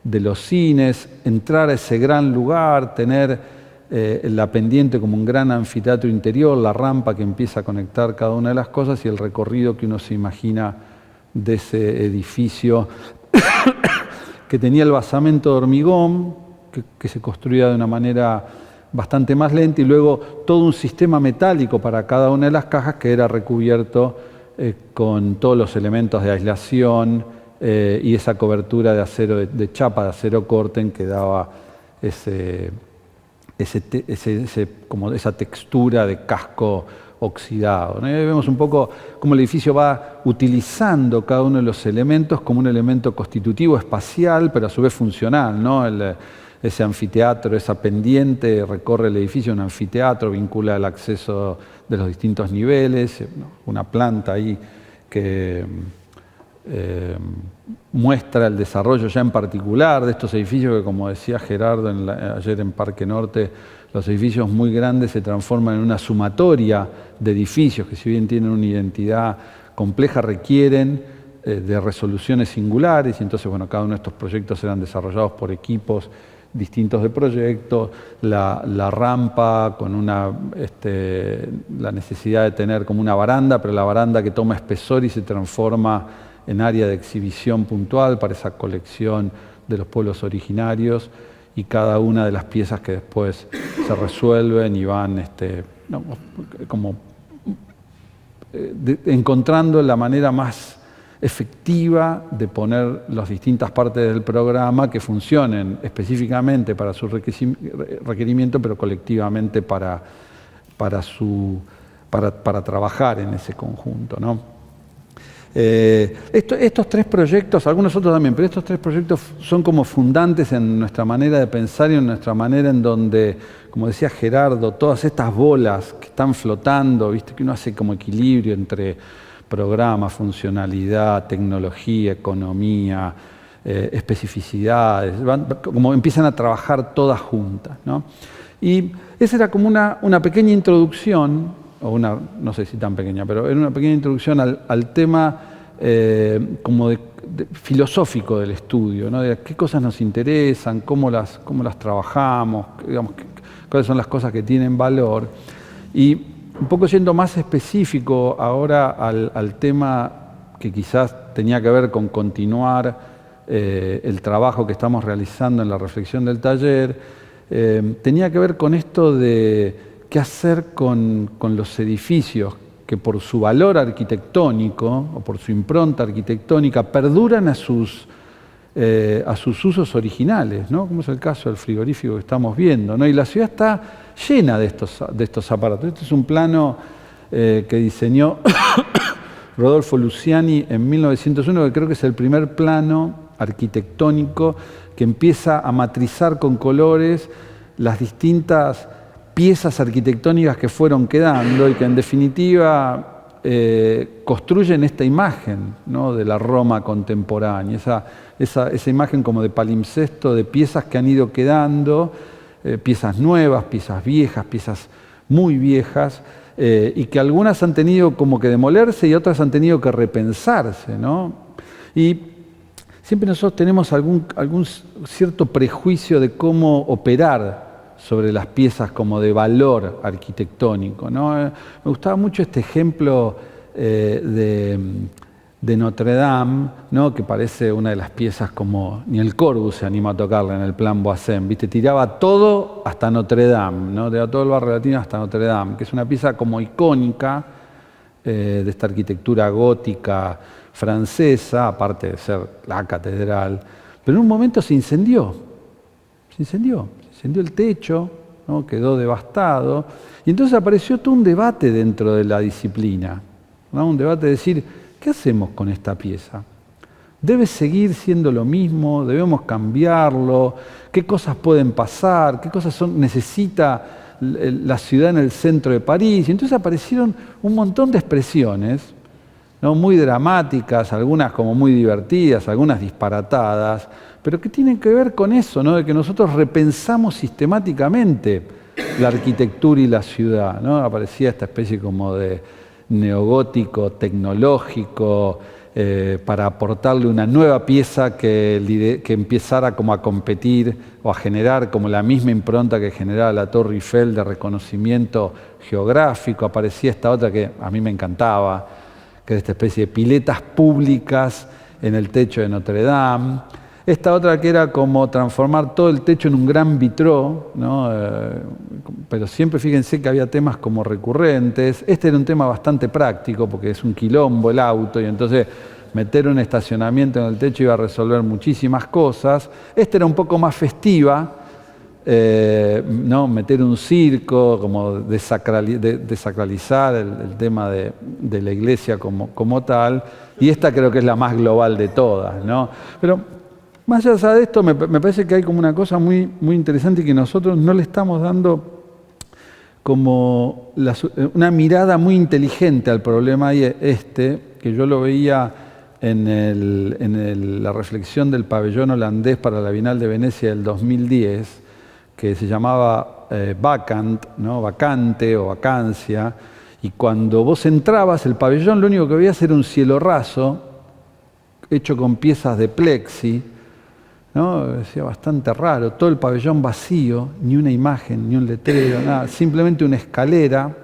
de los cines, entrar a ese gran lugar, tener la pendiente como un gran anfiteatro interior, la rampa que empieza a conectar cada una de las cosas y el recorrido que uno se imagina de ese edificio que tenía el basamento de hormigón, que se construía de una manera bastante más lenta, y luego todo un sistema metálico para cada una de las cajas que era recubierto con todos los elementos de aislación y esa cobertura de acero, de chapa de acero Corten que daba como esa textura de casco oxidado, ¿no? Y ahí vemos un poco cómo el edificio va utilizando cada uno de los elementos como un elemento constitutivo espacial, pero a su vez funcional, ¿no? Ese anfiteatro, esa pendiente recorre el edificio, un anfiteatro, vincula el acceso de los distintos niveles, una planta ahí que muestra el desarrollo ya en particular de estos edificios que, como decía Gerardo ayer en Parque Norte, los edificios muy grandes se transforman en una sumatoria de edificios que, si bien tienen una identidad compleja, requieren de resoluciones singulares, y entonces, bueno, cada uno de estos proyectos eran desarrollados por equipos distintos de proyectos, la rampa con la necesidad de tener como una baranda, pero la baranda que toma espesor y se transforma en área de exhibición puntual para esa colección de los pueblos originarios, y cada una de las piezas que después se resuelven y van encontrando la manera más efectiva de poner las distintas partes del programa que funcionen específicamente para su requerimiento, pero colectivamente para trabajar en ese conjunto, ¿no? Estos tres proyectos, algunos otros también, pero estos tres proyectos son como fundantes en nuestra manera de pensar y en nuestra manera en donde, como decía Gerardo, todas estas bolas que están flotando, ¿viste? Que uno hace como equilibrio entre programa, funcionalidad, tecnología, economía, especificidades, como empiezan a trabajar todas juntas, ¿no? Y esa era como una pequeña introducción, o no sé si tan pequeña, pero era una pequeña introducción al tema como filosófico del estudio, ¿no? De qué cosas nos interesan, cómo las trabajamos, digamos, cuáles son las cosas que tienen valor. Y un poco siendo más específico ahora al tema que quizás tenía que ver con continuar el trabajo que estamos realizando en la reflexión del taller, tenía que ver con esto de qué hacer con los edificios que por su valor arquitectónico o por su impronta arquitectónica perduran a sus usos originales, ¿no? Como es el caso del frigorífico que estamos viendo, ¿no? Y la ciudad está llena de estos aparatos. Este es un plano que diseñó Rodolfo Luciani en 1901, que creo que es el primer plano arquitectónico que empieza a matrizar con colores las distintas piezas arquitectónicas que fueron quedando y que en definitiva construyen esta imagen, ¿no? De la Roma contemporánea, esa imagen como de palimpsesto de piezas que han ido quedando, piezas nuevas, piezas viejas, piezas muy viejas, y que algunas han tenido como que demolerse y otras han tenido que repensarse, ¿no? Y siempre nosotros tenemos algún cierto prejuicio de cómo operar sobre las piezas como de valor arquitectónico, ¿no? Me gustaba mucho este ejemplo de de Notre Dame, ¿no? Que parece una de las piezas como ni el Corbu se anima a tocarla en el plan Boissem, ¿viste? Tiraba todo hasta Notre Dame, ¿no? Tiraba todo el barrio latino hasta Notre Dame, que es una pieza como icónica de esta arquitectura gótica francesa, aparte de ser la catedral, pero en un momento se incendió el techo, ¿no? Quedó devastado, y entonces apareció todo un debate dentro de la disciplina, ¿no? Un debate de decir, ¿qué hacemos con esta pieza? ¿Debe seguir siendo lo mismo? ¿Debemos cambiarlo? ¿Qué cosas pueden pasar? ¿Qué cosas necesita la ciudad en el centro de París? Y entonces aparecieron un montón de expresiones, ¿no? Muy dramáticas, algunas como muy divertidas, algunas disparatadas, pero que tienen que ver con eso, ¿no? De que nosotros repensamos sistemáticamente la arquitectura y la ciudad, ¿no? Aparecía esta especie como de neogótico, tecnológico, para aportarle una nueva pieza que empezara como a competir o a generar como la misma impronta que generaba la Torre Eiffel de reconocimiento geográfico. Aparecía esta otra que a mí me encantaba, que era esta especie de piletas públicas en el techo de Notre Dame. Esta otra que era como transformar todo el techo en un gran vitró, ¿no? Pero siempre fíjense que había temas como recurrentes. Este era un tema bastante práctico porque es un quilombo el auto y entonces meter un estacionamiento en el techo iba a resolver muchísimas cosas. Esta era un poco más festiva, ¿no? Meter un circo, como desacralizar el tema de la iglesia como tal. Y esta creo que es la más global de todas, ¿no? Pero más allá de esto, me parece que hay como una cosa muy, muy interesante y que nosotros no le estamos dando como una mirada muy inteligente al problema que yo lo veía en la reflexión del pabellón holandés para la Bienal de Venecia del 2010, que se llamaba Vacant, ¿no? Vacante o vacancia, y cuando vos entrabas, el pabellón lo único que veías era un cielo raso, hecho con piezas de plexi, ¿no? Decía bastante raro, todo el pabellón vacío, ni una imagen, ni un letrero, nada, simplemente una escalera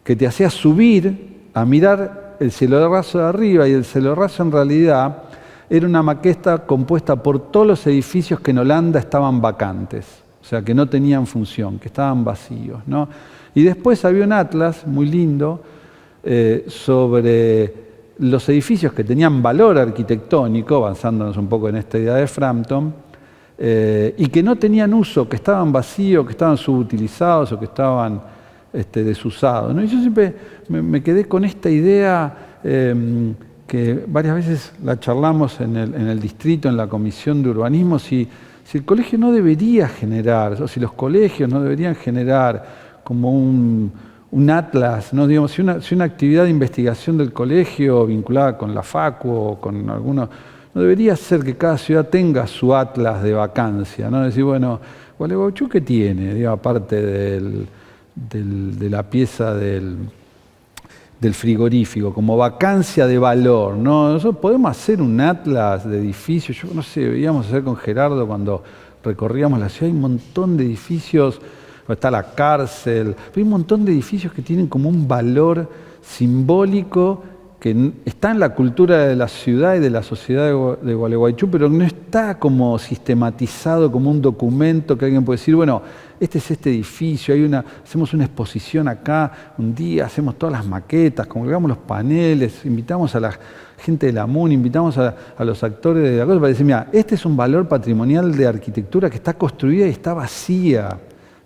que te hacía subir a mirar el cielo raso de arriba, y el cielo raso en realidad era una maqueta compuesta por todos los edificios que en Holanda estaban vacantes, o sea, que no tenían función, que estaban vacíos, ¿no? Y después había un atlas muy lindo sobre los edificios que tenían valor arquitectónico, avanzándonos un poco en esta idea de Frampton, y que no tenían uso, que estaban vacíos, que estaban subutilizados o que estaban desusados, ¿no? Y yo siempre me quedé con esta idea que varias veces la charlamos en el distrito, en la comisión de urbanismo, si el colegio no debería generar, o si los colegios no deberían generar como un atlas, ¿no? Digamos, si una actividad de investigación del colegio vinculada con la Facu o con alguno, no debería ser que cada ciudad tenga su atlas de vacancia, ¿no? Decir, bueno, Gualeguaychú, ¿qué tiene? Digo, aparte de la pieza del frigorífico, como vacancia de valor, ¿no? Nosotros podemos hacer un atlas de edificios, yo no sé, veíamos hacer con Gerardo cuando recorríamos la ciudad, hay un montón de edificios. Está la cárcel, hay un montón de edificios que tienen como un valor simbólico que está en la cultura de la ciudad y de la sociedad de Gualeguaychú, pero no está como sistematizado como un documento que alguien puede decir, bueno, este es este edificio, hacemos una exposición acá, un día hacemos todas las maquetas, colgamos los paneles, invitamos a la gente de la MUN, invitamos a los actores de la cosa para decir, mira, este es un valor patrimonial de arquitectura que está construida y está vacía.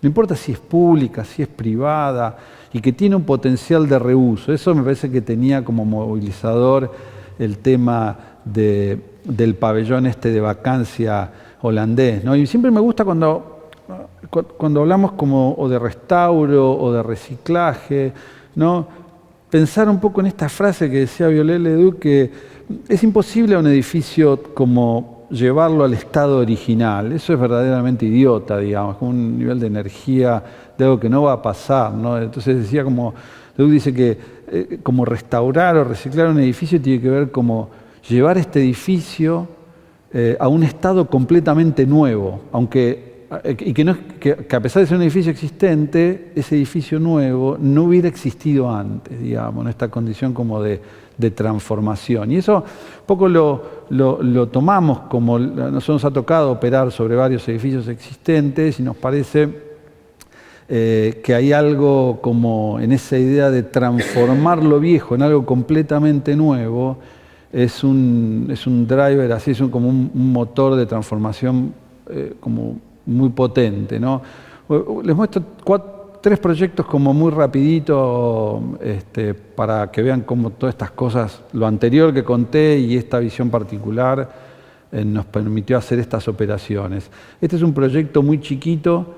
No importa si es pública, si es privada, y que tiene un potencial de reuso. Eso me parece que tenía como movilizador el tema del pabellón de vacancia holandés, ¿no? Y siempre me gusta cuando hablamos como o de restauro o de reciclaje, ¿no? Pensar un poco en esta frase que decía Viollet-le-Duc, que es imposible a un edificio como llevarlo al estado original. Eso es verdaderamente idiota, digamos, con un nivel de energía de algo que no va a pasar, ¿no? Entonces decía como, Leduc dice que como restaurar o reciclar un edificio tiene que ver como llevar este edificio a un estado completamente nuevo, y que a pesar de ser un edificio existente, ese edificio nuevo no hubiera existido antes, digamos, en esta condición como de de transformación. Y eso un poco lo tomamos como, nosotros nos ha tocado operar sobre varios edificios existentes y nos parece que hay algo como en esa idea de transformar lo viejo en algo completamente nuevo, es un driver, así es como un motor de transformación como muy potente, ¿no? Les muestro tres proyectos como muy rapidito para que vean cómo todas estas cosas, lo anterior que conté y esta visión particular nos permitió hacer estas operaciones. Este es un proyecto muy chiquito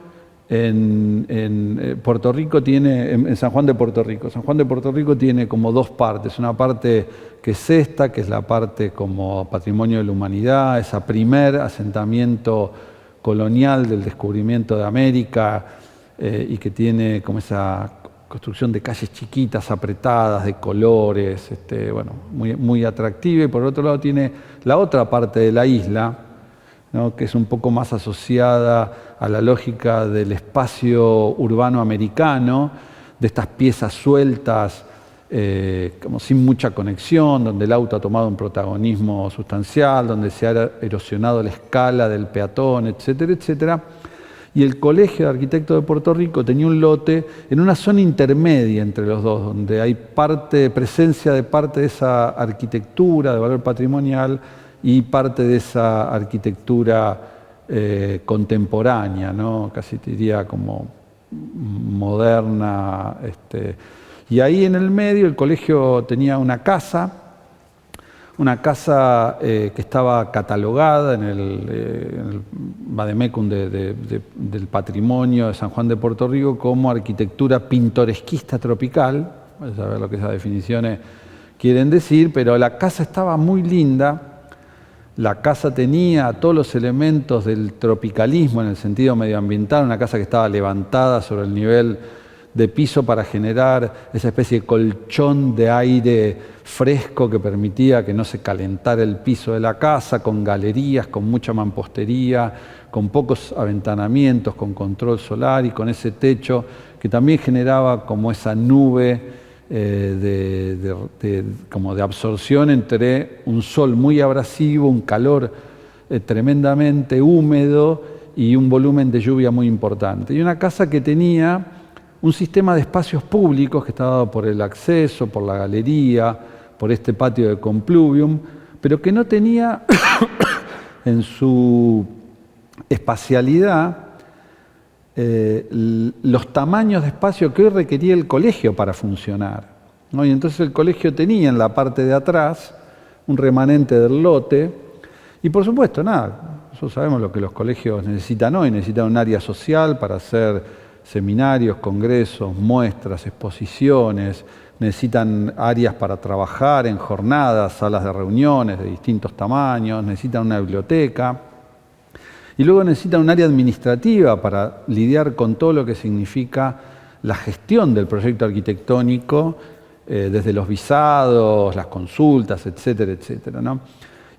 en Puerto Rico, en San Juan de Puerto Rico. San Juan de Puerto Rico tiene como dos partes, una parte que es esta, que es la parte como patrimonio de la humanidad, esa primer asentamiento colonial del descubrimiento de América, y que tiene como esa construcción de calles chiquitas, apretadas, de colores, bueno, muy atractiva. Y por otro lado tiene la otra parte de la isla, ¿no?, que es un poco más asociada a la lógica del espacio urbano americano, de estas piezas sueltas, como sin mucha conexión, donde el auto ha tomado un protagonismo sustancial, donde se ha erosionado la escala del peatón, etcétera, etcétera. Y el Colegio de Arquitectos de Puerto Rico tenía un lote en una zona intermedia entre los dos, donde hay presencia de parte de esa arquitectura de valor patrimonial y parte de esa arquitectura contemporánea, ¿no? Casi te diría como moderna. Y ahí en el medio el colegio tenía una casa que estaba catalogada en el vademecum del patrimonio de San Juan de Puerto Rico como arquitectura pintoresquista tropical. Vaya a saber lo que esas definiciones quieren decir, pero la casa estaba muy linda. La casa tenía todos los elementos del tropicalismo en el sentido medioambiental, una casa que estaba levantada sobre el nivel de piso para generar esa especie de colchón de aire fresco que permitía que no se calentara el piso de la casa, con galerías, con mucha mampostería, con pocos aventanamientos, con control solar y con ese techo que también generaba como esa nube como de absorción entre un sol muy abrasivo, un calor tremendamente húmedo y un volumen de lluvia muy importante. Y una casa que tenía un sistema de espacios públicos que estaba dado por el acceso, por la galería, por este patio de compluvium, pero que no tenía en su espacialidad los tamaños de espacio que hoy requería el colegio para funcionar, ¿no? Y entonces el colegio tenía en la parte de atrás un remanente del lote, y por supuesto, nada, nosotros sabemos lo que los colegios necesitan hoy, necesitan un área social para hacer seminarios, congresos, muestras, exposiciones, necesitan áreas para trabajar en jornadas, salas de reuniones de distintos tamaños, necesitan una biblioteca y luego necesitan un área administrativa para lidiar con todo lo que significa la gestión del proyecto arquitectónico, desde los visados, las consultas, etcétera, etcétera, ¿no?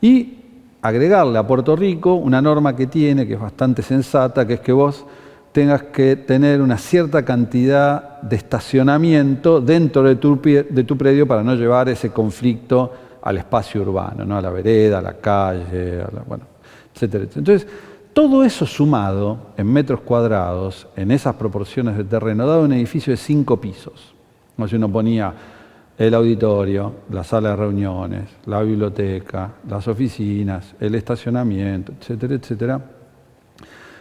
Y agregarle a Puerto Rico una norma que tiene, que es bastante sensata, que es que vos tengas que tener una cierta cantidad de estacionamiento dentro de tu predio para no llevar ese conflicto al espacio urbano, ¿no? A la vereda, a la calle, bueno, etcétera, etcétera. Entonces, todo eso sumado en metros cuadrados, en esas proporciones de terreno, daba un edificio de 5 pisos. Como si uno ponía el auditorio, la sala de reuniones, la biblioteca, las oficinas, el estacionamiento, etcétera, etcétera.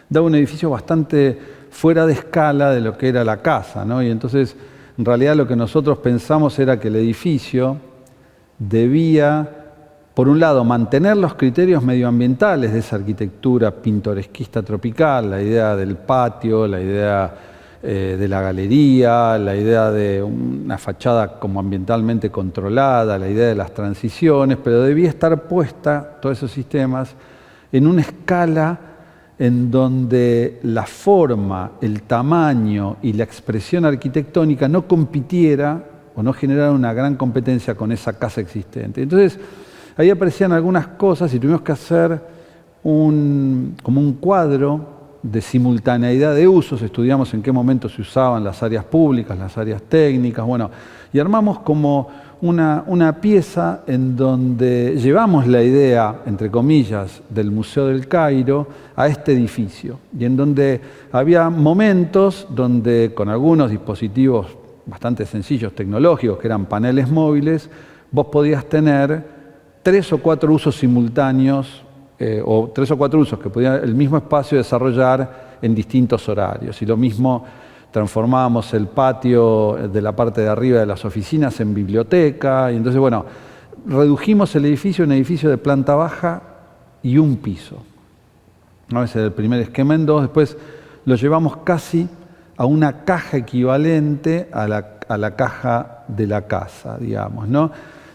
Daba un edificio bastante fuera de escala de lo que era la casa, ¿no? Y entonces, en realidad, lo que nosotros pensamos era que el edificio debía, por un lado, mantener los criterios medioambientales de esa arquitectura pintoresquista tropical, la idea del patio, la idea de la galería, la idea de una fachada como ambientalmente controlada, la idea de las transiciones, pero debía estar puesta, todos esos sistemas, en una escala en donde la forma, el tamaño y la expresión arquitectónica no compitiera o no generara una gran competencia con esa casa existente. Entonces, ahí aparecían algunas cosas y tuvimos que hacer como un cuadro de simultaneidad de usos. Estudiamos en qué momento se usaban las áreas públicas, las áreas técnicas, bueno, y armamos como una pieza en donde llevamos la idea, entre comillas, del Museo del Cairo a este edificio, y en donde había momentos donde con algunos dispositivos bastante sencillos tecnológicos, que eran paneles móviles, vos podías tener 3 o 4 usos simultáneos, o 3 o 4 usos que podía el mismo espacio desarrollar en distintos horarios. Y lo mismo, transformábamos el patio de la parte de arriba de las oficinas en biblioteca, y entonces, bueno, redujimos el edificio a un edificio de planta baja y un piso. ¿No? Ese era el primer esquema en 2, después lo llevamos casi a una caja equivalente a la caja de la casa, digamos, ¿no?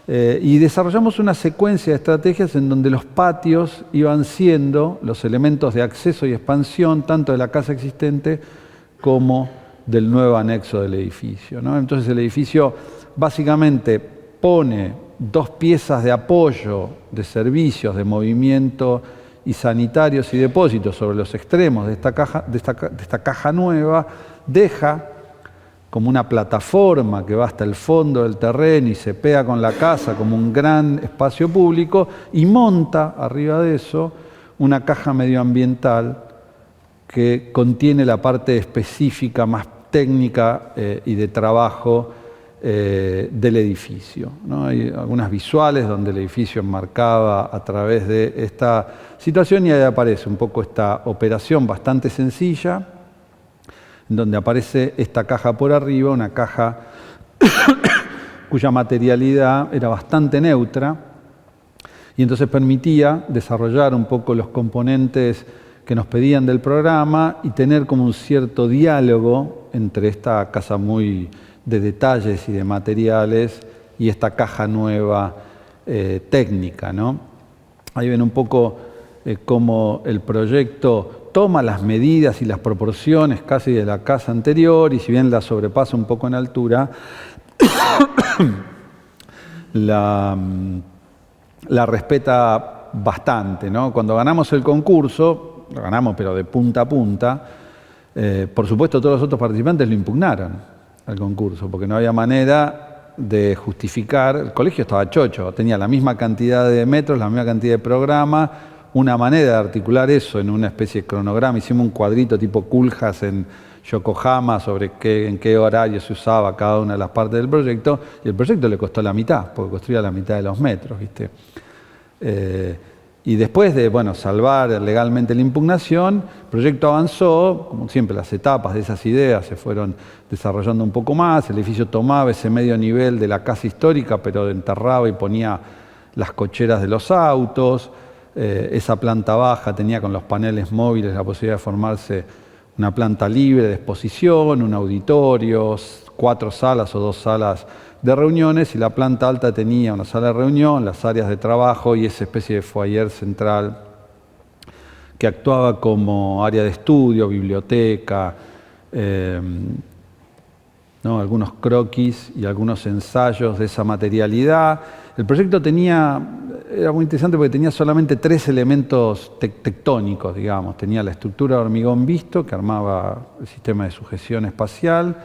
Y desarrollamos una secuencia de estrategias en donde los patios iban siendo los elementos de acceso y expansión tanto de la casa existente como del nuevo anexo del edificio, ¿no? Entonces el edificio básicamente pone 2 piezas de apoyo de servicios, de movimiento y sanitarios y depósitos sobre los extremos de esta caja nueva, deja como una plataforma que va hasta el fondo del terreno y se pega con la casa como un gran espacio público, y monta arriba de eso una caja medioambiental que contiene la parte específica más técnica y de trabajo del edificio, ¿no? Hay algunas visuales donde el edificio enmarcaba a través de esta situación, y ahí aparece un poco esta operación bastante sencilla, donde aparece esta caja por arriba, una caja cuya materialidad era bastante neutra, y entonces permitía desarrollar un poco los componentes que nos pedían del programa y tener como un cierto diálogo entre esta casa muy de detalles y de materiales y esta caja nueva técnica, ¿no? Ahí ven un poco cómo el proyecto toma las medidas y las proporciones casi de la casa anterior, y si bien la sobrepasa un poco en altura, la respeta bastante, ¿no? Cuando ganamos el concurso, lo ganamos pero de punta a punta, por supuesto todos los otros participantes lo impugnaron al concurso, porque no había manera de justificar. El colegio estaba chocho, tenía la misma cantidad de metros, la misma cantidad de programa, una manera de articular eso en una especie de cronograma. Hicimos un cuadrito tipo Culjas en Yokohama sobre en qué horario se usaba cada una de las partes del proyecto, y el proyecto le costó la mitad, porque construía la mitad de los metros, ¿viste? Y después de, bueno, salvar legalmente la impugnación, el proyecto avanzó, como siempre las etapas de esas ideas se fueron desarrollando un poco más, el edificio tomaba ese medio nivel de la casa histórica, pero enterraba y ponía las cocheras de los autos. Esa planta baja tenía con los paneles móviles la posibilidad de formarse una planta libre de exposición, un auditorio, 4 salas o 2 salas de reuniones, y la planta alta tenía una sala de reunión, las áreas de trabajo y esa especie de foyer central que actuaba como área de estudio, biblioteca, ¿no? Algunos croquis y algunos ensayos de esa materialidad. El proyecto era muy interesante porque tenía solamente 3 elementos tectónicos, digamos. Tenía la estructura de hormigón visto, que armaba el sistema de sujeción espacial,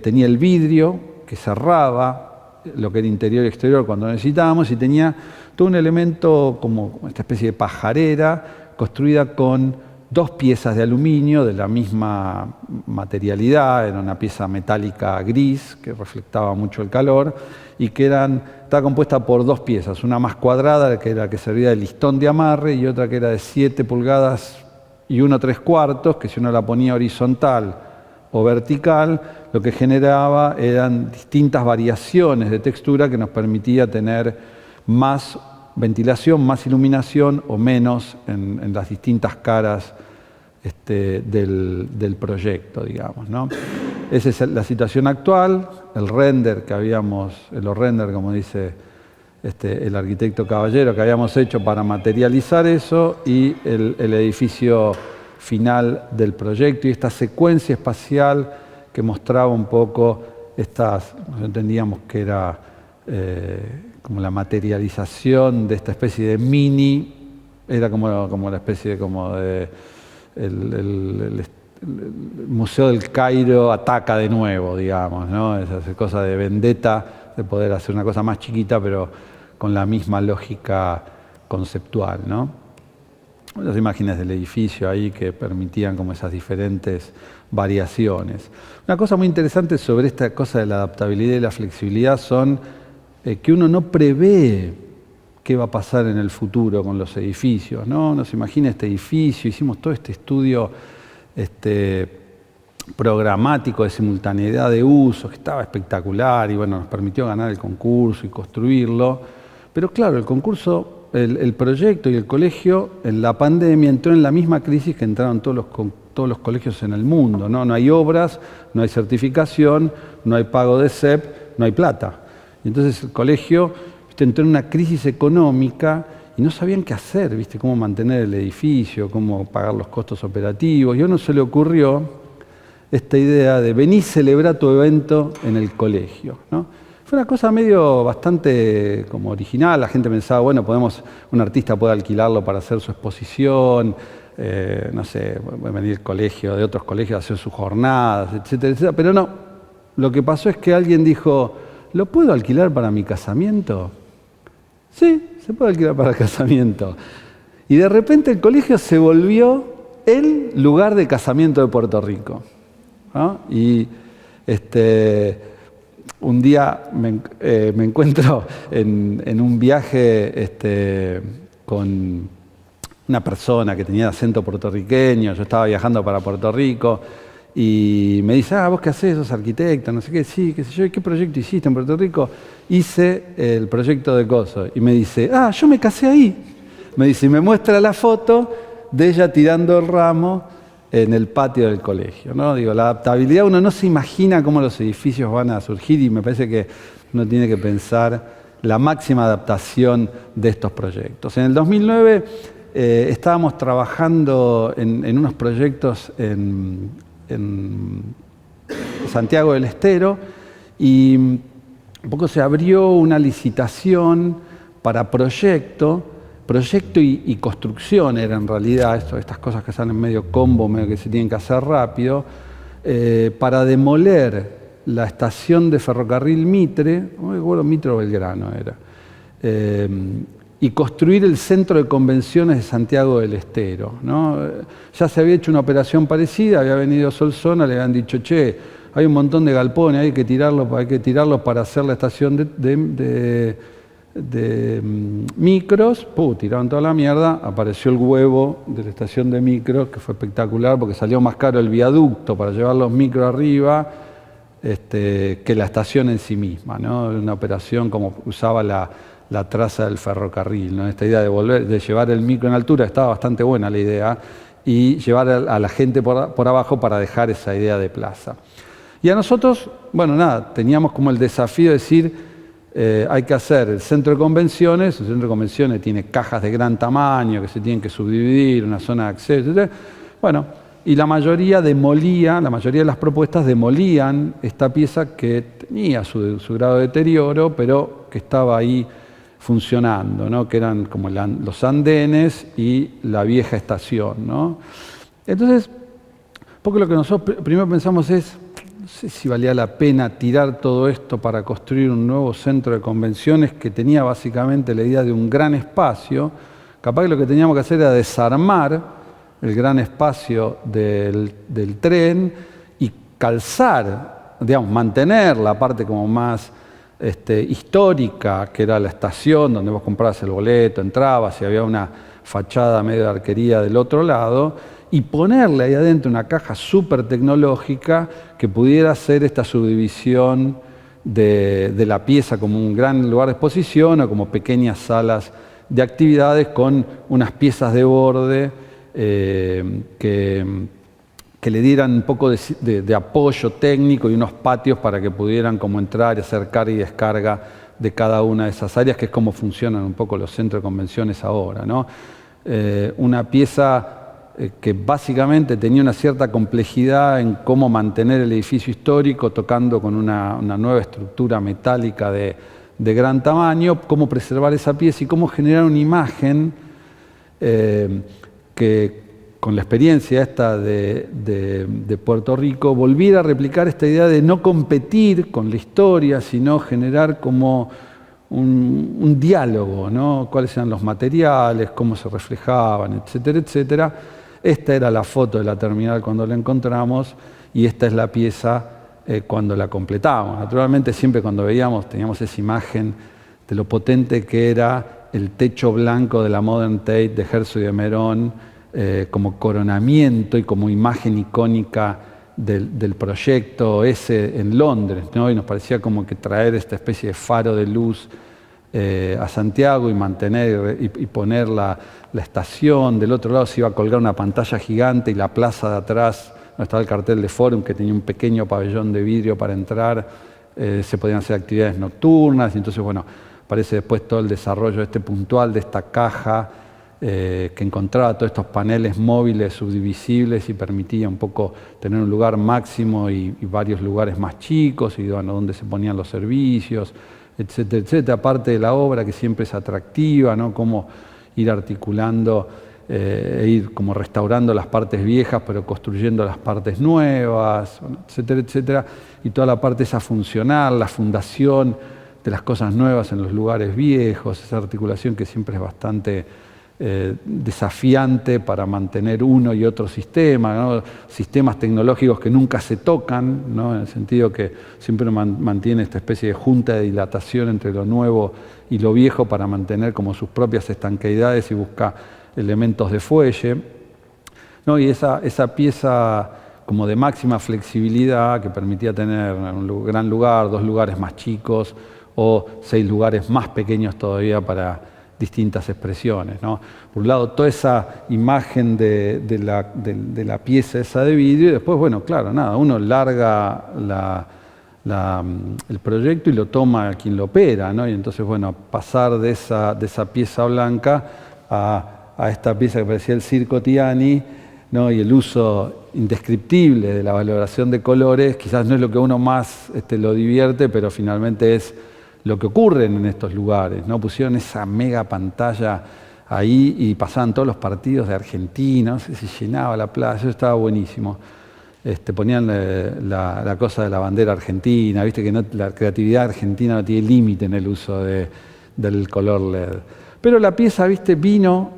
tenía el vidrio, que cerraba lo que era interior y exterior cuando necesitábamos, y tenía todo un elemento como esta especie de pajarera, construida con 2 piezas de aluminio de la misma materialidad, era una pieza metálica gris que reflectaba mucho el calor, y que estaba compuesta por 2 piezas, una más cuadrada, que era la que servía de listón de amarre, y otra que era de 7 pulgadas y 1/3, que si uno la ponía horizontal o vertical, lo que generaba eran distintas variaciones de textura que nos permitía tener más ventilación, más iluminación o menos en las distintas caras del proyecto, digamos, ¿no? Esa es la situación actual, el render como dice el arquitecto Caballero, que habíamos hecho para materializar eso, y el edificio final del proyecto y esta secuencia espacial que mostraba un poco entendíamos que era como la materialización de esta especie de era como la especie de el Museo del Cairo ataca de nuevo, digamos, ¿no? Esa cosa de vendetta de poder hacer una cosa más chiquita, pero con la misma lógica conceptual, ¿no? Las imágenes del edificio ahí que permitían como esas diferentes variaciones. Una cosa muy interesante sobre esta cosa de la adaptabilidad y la flexibilidad son que uno no prevé qué va a pasar en el futuro con los edificios, ¿no? Uno se imagina este edificio, hicimos todo este estudio programático de simultaneidad de usos, que estaba espectacular y bueno, nos permitió ganar el concurso y construirlo. Pero claro, el concurso, el proyecto y el colegio en la pandemia entró en la misma crisis que entraron todos los colegios en el mundo, ¿no? No hay obras, no hay certificación, no hay pago de CEP, no hay plata. Y entonces el colegio entró en una crisis económica y no sabían qué hacer, ¿viste? Cómo mantener el edificio, cómo pagar los costos operativos. Y a uno se le ocurrió esta idea de venir y celebrar tu evento en el colegio, ¿no? Fue una cosa medio bastante como original. La gente pensaba, bueno, un artista puede alquilarlo para hacer su exposición, no sé, puede venir el colegio de otros colegios a hacer sus jornadas, etcétera, etcétera. Pero no, lo que pasó es que alguien dijo, ¿lo puedo alquilar para mi casamiento? Sí, se puede alquilar para el casamiento. Y de repente el colegio se volvió el lugar de casamiento de Puerto Rico, ¿no? Y un día me encuentro en un viaje con una persona que tenía acento puertorriqueño. Yo estaba viajando para Puerto Rico y me dice, ¿vos qué hacés? ¿Sos arquitecto? No sé qué, sí, qué sé yo. ¿Y qué proyecto hiciste en Puerto Rico? Hice el proyecto de Coso. Y me dice, yo me casé ahí. Me dice, y me muestra la foto de ella tirando el ramo en el patio del colegio, ¿no? Digo, la adaptabilidad, uno no se imagina cómo los edificios van a surgir y me parece que uno tiene que pensar la máxima adaptación de estos proyectos. En el 2009 estábamos trabajando en unos proyectos en Santiago del Estero y un poco se abrió una licitación para proyecto y construcción era en realidad, estas cosas que salen medio combo, medio que se tienen que hacer rápido, para demoler la estación de ferrocarril Mitre, no me acuerdo, Mitre o Belgrano era, y construir el centro de convenciones de Santiago del Estero, ¿no? Ya se había hecho una operación parecida, había venido Solsona, le habían dicho, che, hay un montón de galpones, hay que tirarlos para hacer la estación de micros, tiraron toda la mierda, apareció el huevo de la estación de micros, que fue espectacular porque salió más caro el viaducto para llevar los micros arriba que la estación en sí misma, ¿no? Una operación como usaba la traza del ferrocarril, ¿no? Esta idea de llevar el micro en altura, estaba bastante buena la idea, y llevar a la gente por abajo para dejar esa idea de plaza. Y a nosotros, bueno, nada, teníamos como el desafío de decir, hay que hacer el centro de convenciones. El centro de convenciones tiene cajas de gran tamaño que se tienen que subdividir, una zona de acceso, etc. Bueno, y la mayoría de las propuestas demolían esta pieza que tenía su grado de deterioro, pero que estaba ahí funcionando, ¿no? Que eran como los andenes y la vieja estación, ¿no? Entonces, un poco lo que nosotros primero pensamos es, no sé si valía la pena tirar todo esto para construir un nuevo centro de convenciones que tenía básicamente la idea de un gran espacio. Capaz que lo que teníamos que hacer era desarmar el gran espacio del tren y calzar, digamos, mantener la parte como más histórica, que era la estación donde vos comprabas el boleto, entrabas y había una fachada medio de arquería del otro lado, y ponerle ahí adentro una caja súper tecnológica que pudiera hacer esta subdivisión de la pieza como un gran lugar de exposición o como pequeñas salas de actividades con unas piezas de borde que le dieran un poco de apoyo técnico y unos patios para que pudieran como entrar y hacer carga y descarga de cada una de esas áreas, que es como funcionan un poco los centros de convenciones ahora, ¿no? Una pieza que básicamente tenía una cierta complejidad en cómo mantener el edificio histórico, tocando con una nueva estructura metálica de gran tamaño, cómo preservar esa pieza y cómo generar una imagen que con la experiencia esta de Puerto Rico, volviera a replicar esta idea de no competir con la historia, sino generar como un diálogo, ¿no? Cuáles eran los materiales, cómo se reflejaban, etcétera, etcétera. Esta era la foto de la terminal cuando la encontramos y esta es la pieza cuando la completamos. Naturalmente siempre cuando veíamos teníamos esa imagen de lo potente que era el techo blanco de la Modern Tate de Herzog y de Meuron como coronamiento y como imagen icónica del proyecto ese en Londres, ¿no? Y nos parecía como que traer esta especie de faro de luz a Santiago y mantener y poner la estación. Del otro lado se iba a colgar una pantalla gigante y la plaza de atrás, donde estaba el cartel de Forum, que tenía un pequeño pabellón de vidrio para entrar, se podían hacer actividades nocturnas, y entonces, bueno, aparece después todo el desarrollo puntual de esta caja que encontraba todos estos paneles móviles subdivisibles y permitía un poco tener un lugar máximo y varios lugares más chicos, y bueno, donde se ponían los servicios, etcétera, etcétera. Aparte de la obra, que siempre es atractiva, ¿no? Cómo ir articulando ir como restaurando las partes viejas, pero construyendo las partes nuevas, etcétera, etcétera. Y toda la parte esa funcional, la fundación de las cosas nuevas en los lugares viejos, esa articulación que siempre es bastante desafiante para mantener uno y otro sistema, ¿no? Sistemas tecnológicos que nunca se tocan, ¿no? En el sentido que siempre mantiene esta especie de junta de dilatación entre lo nuevo y lo viejo para mantener como sus propias estanqueidades y busca elementos de fuelle, ¿no? Y esa pieza como de máxima flexibilidad que permitía tener un gran lugar, 2 lugares más chicos o 6 lugares más pequeños todavía para distintas expresiones, ¿no? Por un lado, toda esa imagen de la pieza esa de vidrio, y después, bueno, claro, nada, uno larga el proyecto y lo toma quien lo opera, ¿no? Y entonces, bueno, pasar de esa pieza blanca a esta pieza que parecía el Circo Tiani, ¿no? Y el uso indescriptible de la valoración de colores, quizás no es lo que a uno más lo divierte, pero finalmente es lo que ocurre en estos lugares, ¿no? Pusieron esa mega pantalla ahí y pasaban todos los partidos de Argentina, no sé, se llenaba la plaza, eso estaba buenísimo. Ponían la cosa de la bandera argentina, viste que la creatividad argentina no tiene límite en el uso del color LED. Pero la pieza, viste, vino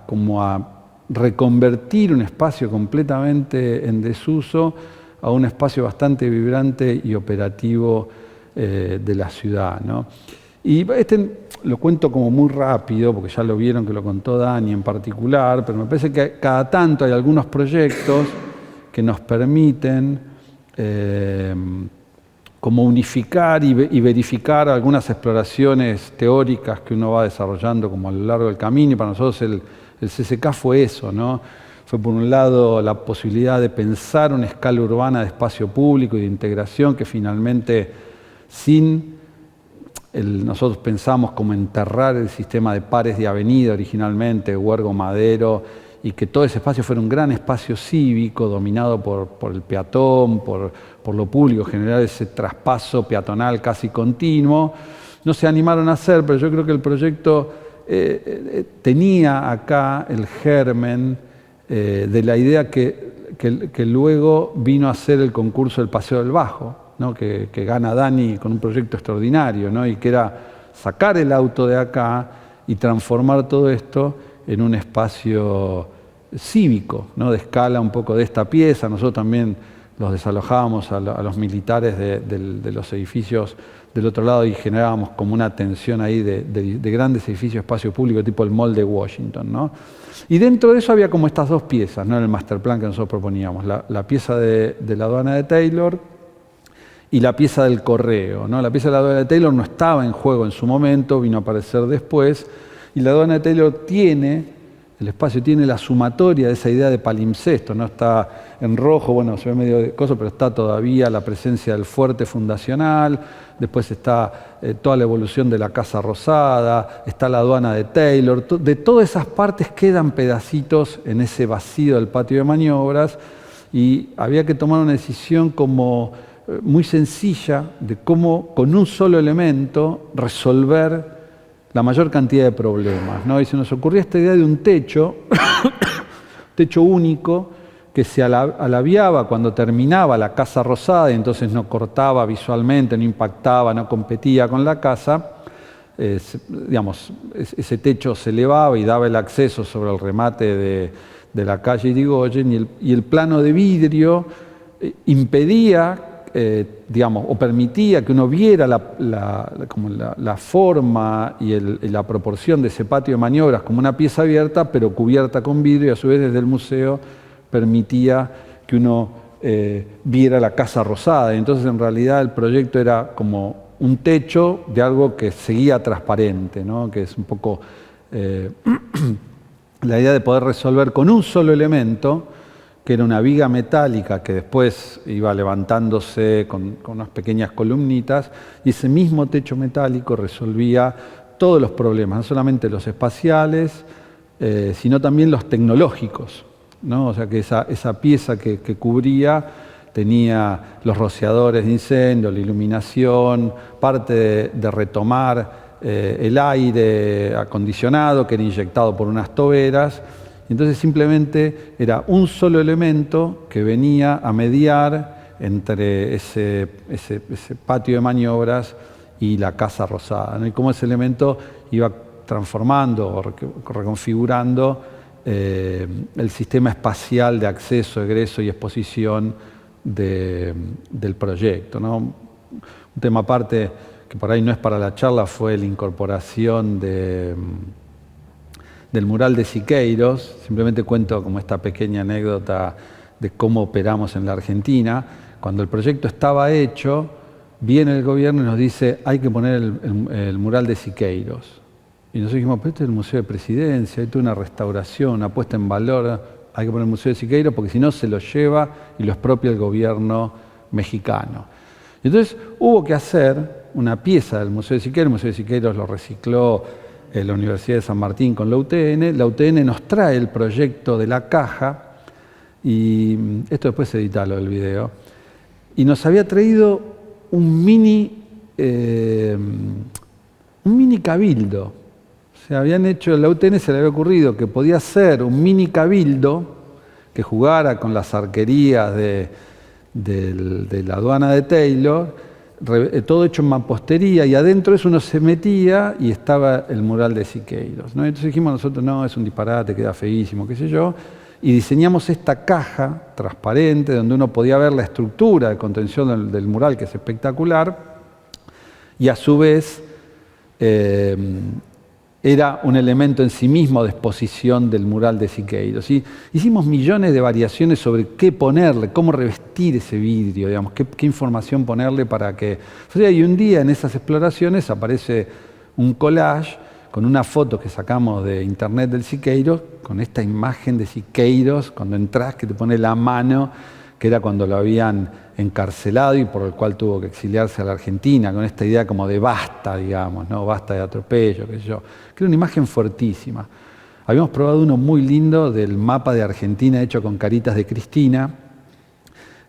como a reconvertir un espacio completamente en desuso a un espacio bastante vibrante y operativo de la ciudad, ¿no? Y lo cuento como muy rápido, porque ya lo vieron que lo contó Dani en particular, pero me parece que cada tanto hay algunos proyectos que nos permiten como unificar y verificar algunas exploraciones teóricas que uno va desarrollando como a lo largo del camino, y para nosotros el CCK fue eso, ¿no? Fue por un lado la posibilidad de pensar una escala urbana de espacio público y de integración que finalmente nosotros pensamos como enterrar el sistema de pares de avenida originalmente, Huergo Madero, y que todo ese espacio fuera un gran espacio cívico dominado por el peatón, por lo público, generar ese traspaso peatonal casi continuo. No se animaron a hacer, pero yo creo que el proyecto tenía acá el germen de la idea que luego vino a ser el concurso del Paseo del Bajo, ¿no? que gana Dani con un proyecto extraordinario, ¿no? Y que era sacar el auto de acá y transformar todo esto en un espacio cívico, ¿no? De escala un poco de esta pieza. Nosotros también los desalojábamos a los militares de los edificios del otro lado y generábamos como una tensión ahí de grandes edificios de espacio público tipo el Mall de Washington, ¿no? Y dentro de eso había como estas 2 piezas, ¿no? En el master plan que nosotros proponíamos, la pieza de la aduana de Taylor y la pieza del correo, ¿no? La pieza de la aduana de Taylor no estaba en juego en su momento, vino a aparecer después, y la aduana de Taylor el espacio tiene la sumatoria de esa idea de palimpsesto, ¿no? Está en rojo, bueno, se ve medio de cosa, pero está todavía la presencia del fuerte fundacional, después está toda la evolución de la Casa Rosada, está la aduana de Taylor, de todas esas partes quedan pedacitos en ese vacío del patio de maniobras, y había que tomar una decisión como muy sencilla de cómo con un solo elemento resolver la mayor cantidad de problemas, ¿no? Y se nos ocurrió esta idea de un techo techo único que se alaviaba cuando terminaba la Casa Rosada y entonces no cortaba visualmente, no impactaba, no competía con la casa. Digamos, ese techo se elevaba y daba el acceso sobre el remate de la calle Irigoyen, y el plano de vidrio impedía, digamos, o permitía que uno viera la forma y la proporción de ese patio de maniobras como una pieza abierta, pero cubierta con vidrio, y a su vez desde el museo permitía que uno viera la Casa Rosada. Entonces, en realidad, el proyecto era como un techo de algo que seguía transparente, ¿no? Que es un poco la idea de poder resolver con un solo elemento, que era una viga metálica que después iba levantándose con unas pequeñas columnitas, y ese mismo techo metálico resolvía todos los problemas, no solamente los espaciales, sino también los tecnológicos, ¿no? O sea que esa pieza que cubría tenía los rociadores de incendio, la iluminación, parte de retomar el aire acondicionado que era inyectado por unas toberas. Entonces simplemente era un solo elemento que venía a mediar entre ese patio de maniobras y la Casa Rosada, ¿no? Y cómo ese elemento iba transformando o reconfigurando el sistema espacial de acceso, egreso y exposición del proyecto, ¿no? Un tema aparte que por ahí no es para la charla fue la incorporación del mural de Siqueiros. Simplemente cuento como esta pequeña anécdota de cómo operamos en la Argentina. Cuando el proyecto estaba hecho, viene el gobierno y nos dice hay que poner el mural de Siqueiros. Y nosotros dijimos, pero este es el Museo de Presidencia, hay toda una restauración, una puesta en valor, hay que poner el Museo de Siqueiros porque si no se lo lleva y lo expropia el gobierno mexicano. Y entonces hubo que hacer una pieza del Museo de Siqueiros. El Museo de Siqueiros lo recicló la Universidad de San Martín con la UTN. La UTN nos trae el proyecto de la caja, y esto después se edita lo del video, y nos había traído un mini cabildo. O sea, habían hecho, la UTN se le había ocurrido que podía ser un mini cabildo que jugara con las arquerías de la aduana de Taylor, todo hecho en mampostería, y adentro de eso uno se metía y estaba el mural de Siqueiros, ¿no? Entonces dijimos nosotros, no, es un disparate, queda feísimo, qué sé yo, y diseñamos esta caja transparente donde uno podía ver la estructura de contención del mural, que es espectacular, y a su vez era un elemento en sí mismo de exposición del mural de Siqueiros. ¿Sí? Hicimos millones de variaciones sobre qué ponerle, cómo revestir ese vidrio, digamos, qué información ponerle para que... O sea, y un día en esas exploraciones aparece un collage con una foto que sacamos de internet del Siqueiros, con esta imagen de Siqueiros, cuando entras que te pone la mano, que era cuando lo habían encarcelado y por el cual tuvo que exiliarse a la Argentina, con esta idea como de basta, digamos, ¿no? Basta de atropello, qué sé yo. Que era una imagen fuertísima. Habíamos probado uno muy lindo del mapa de Argentina hecho con caritas de Cristina,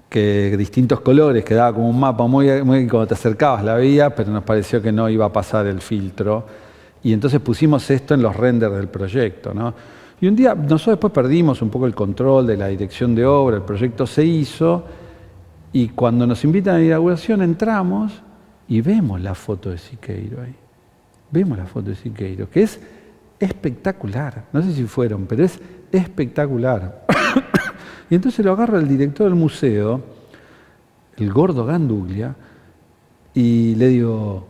que distintos colores, que daba como un mapa muy cuando te acercabas la veías, pero nos pareció que no iba a pasar el filtro. Y entonces pusimos esto en los renders del proyecto, ¿no? Y un día, nosotros después perdimos un poco el control de la dirección de obra, el proyecto se hizo, y cuando nos invitan a la inauguración entramos y vemos la foto de Siqueiros ahí. Vemos la foto de Siqueiros, que es espectacular. No sé si fueron, pero es espectacular. Y entonces lo agarra el director del museo, el gordo Ganduglia, y le digo,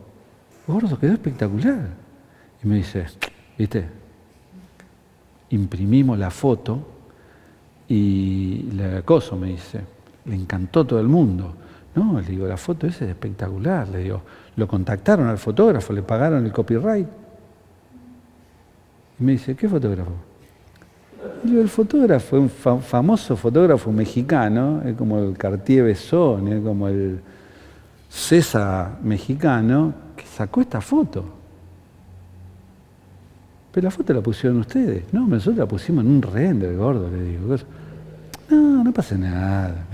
gordo, quedó espectacular. Y me dice, ¿viste? Imprimimos la foto y le acoso, me dice, le encantó todo el mundo. No, le digo, la foto esa es espectacular. Le digo, lo contactaron al fotógrafo, le pagaron el copyright. Y me dice, ¿qué fotógrafo? Y digo, el fotógrafo, un famoso fotógrafo mexicano, es como el Cartier-Bresson, es como el César mexicano, que sacó esta foto. Pero la foto la pusieron ustedes. No, nosotros la pusimos en un render, gordo, le digo. No pasa nada.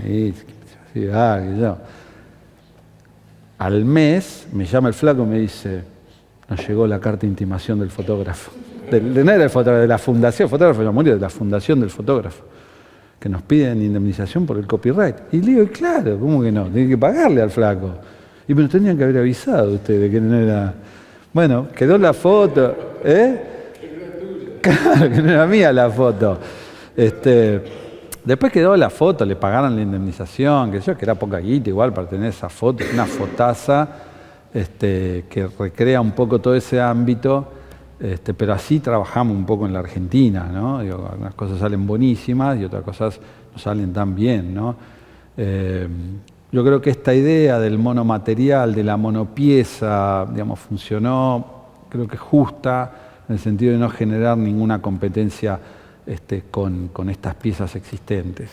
Al mes me llama el flaco y me dice, nos llegó la carta de intimación del fotógrafo. no era el fotógrafo, de la fundación, el fotógrafo ya murió, de la fundación del fotógrafo, que nos piden indemnización por el copyright. Y le digo, claro, ¿cómo que no? Tienen que pagarle al flaco. Y me tenían que haber avisado ustedes que no era... Bueno, quedó la foto, ¿eh? Claro, que no era mía la foto. Después quedó la foto, le pagaron la indemnización, que era poca guita igual para tener esa foto, una fotaza que recrea un poco todo ese ámbito, pero así trabajamos un poco en la Argentina, ¿no? Digo, algunas cosas salen buenísimas y otras cosas no salen tan bien, ¿no? Yo creo que esta idea del monomaterial, de la monopieza, digamos, funcionó, creo que justa, en el sentido de no generar ninguna competencia con estas piezas existentes.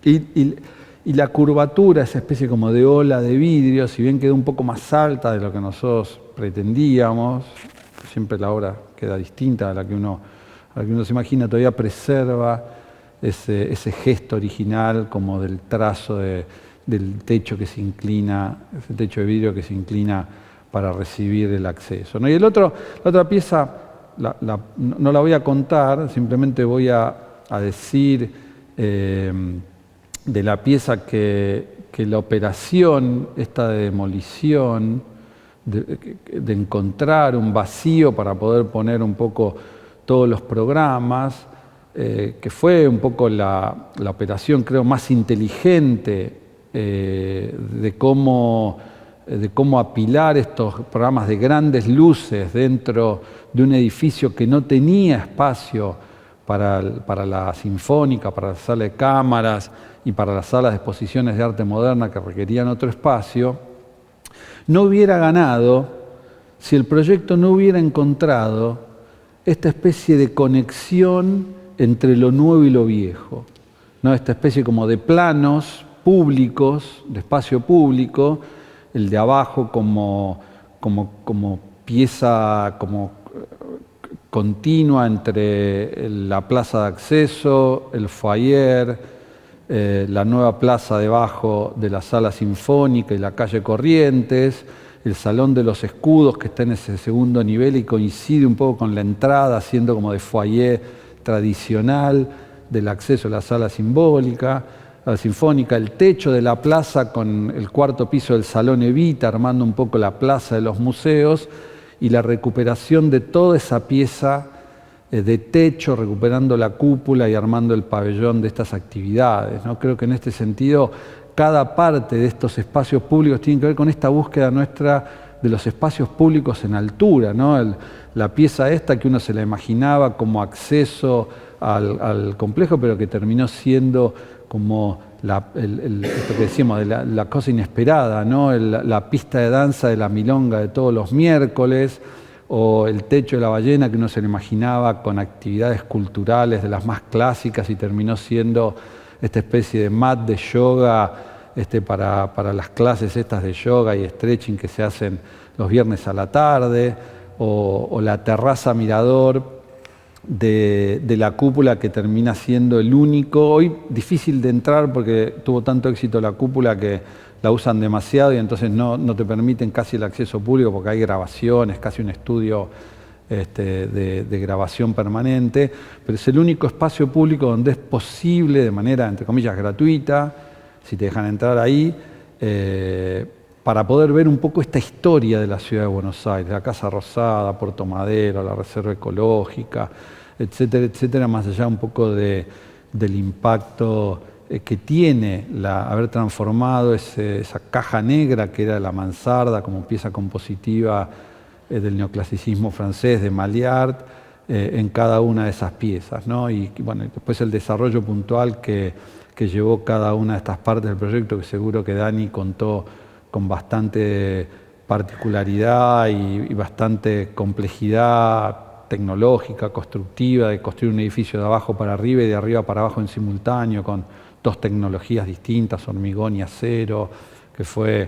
Y la curvatura, esa especie como de ola de vidrio, si bien quedó un poco más alta de lo que nosotros pretendíamos, siempre la obra queda distinta a la que uno se imagina, todavía preserva ese gesto original como del trazo del techo que se inclina, ese techo de vidrio que se inclina para recibir el acceso, ¿no? Y la otra pieza, no la voy a contar, simplemente voy a decir de la pieza que la operación, esta de demolición, de encontrar un vacío para poder poner un poco todos los programas, que fue un poco la operación, creo, más inteligente de cómo apilar estos programas de grandes luces dentro de un edificio que no tenía espacio para la sinfónica, para la sala de cámaras y para las salas de exposiciones de arte moderna que requerían otro espacio, no hubiera ganado si el proyecto no hubiera encontrado esta especie de conexión entre lo nuevo y lo viejo, ¿no? Esta especie como de planos públicos, de espacio público, el de abajo como pieza como continua entre la plaza de acceso, el foyer, la nueva plaza debajo de la sala sinfónica y la calle Corrientes, el Salón de los Escudos que está en ese segundo nivel y coincide un poco con la entrada, haciendo como de foyer tradicional del acceso a la sala simbólica, a la sinfónica, el techo de la plaza con el cuarto piso del Salón Evita, armando un poco la plaza de los museos, y la recuperación de toda esa pieza de techo, recuperando la cúpula y armando el pabellón de estas actividades, ¿no? Creo que en este sentido cada parte de estos espacios públicos tiene que ver con esta búsqueda nuestra de los espacios públicos en altura, ¿no? La pieza esta que uno se la imaginaba como acceso al complejo, pero que terminó siendo como esto que decíamos, de la cosa inesperada, ¿no? La pista de danza de la milonga de todos los miércoles, o el techo de la ballena que uno se lo imaginaba con actividades culturales de las más clásicas y terminó siendo esta especie de mat de yoga para las clases estas de yoga y stretching que se hacen los viernes a la tarde, o la terraza mirador de la cúpula que termina siendo el único, hoy difícil de entrar porque tuvo tanto éxito la cúpula que la usan demasiado y entonces no te permiten casi el acceso público porque hay grabaciones, casi un estudio de grabación permanente, pero es el único espacio público donde es posible de manera, entre comillas, gratuita, si te dejan entrar ahí, para poder ver un poco esta historia de la ciudad de Buenos Aires, la Casa Rosada, Puerto Madero, la Reserva Ecológica, etcétera, etcétera, más allá un poco del impacto que tiene haber transformado esa caja negra que era la mansarda como pieza compositiva del neoclasicismo francés, de Maillard, en cada una de esas piezas, ¿no? Y bueno, después el desarrollo puntual que llevó cada una de estas partes del proyecto, que seguro que Dani contó con bastante particularidad y bastante complejidad tecnológica, constructiva, de construir un edificio de abajo para arriba y de arriba para abajo en simultáneo, con dos tecnologías distintas, hormigón y acero, que fue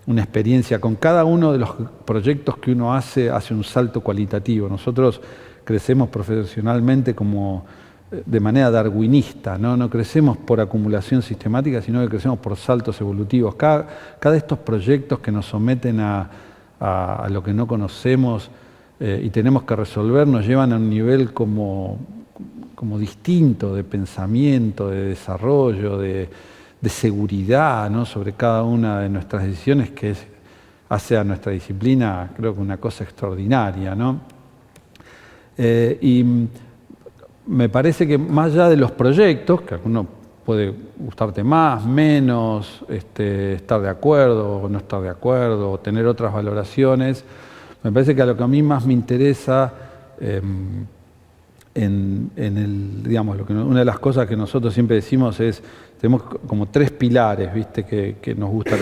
una experiencia. Con cada uno de los proyectos que uno hace un salto cualitativo. Nosotros crecemos profesionalmente como de manera darwinista, ¿no? No crecemos por acumulación sistemática, sino que crecemos por saltos evolutivos. Cada de estos proyectos que nos someten a lo que no conocemos y tenemos que resolver, nos llevan a un nivel como distinto de pensamiento, de desarrollo, de seguridad, ¿no?, sobre cada una de nuestras decisiones, que hace a nuestra disciplina, creo que una cosa extraordinaria, ¿no? Y me parece que más allá de los proyectos, que alguno puede gustarte más, menos, estar de acuerdo o no estar de acuerdo, o tener otras valoraciones, me parece que a lo que a mí más me interesa, digamos, una de las cosas que nosotros siempre decimos es, tenemos como 3 pilares, ¿viste?, que nos gusta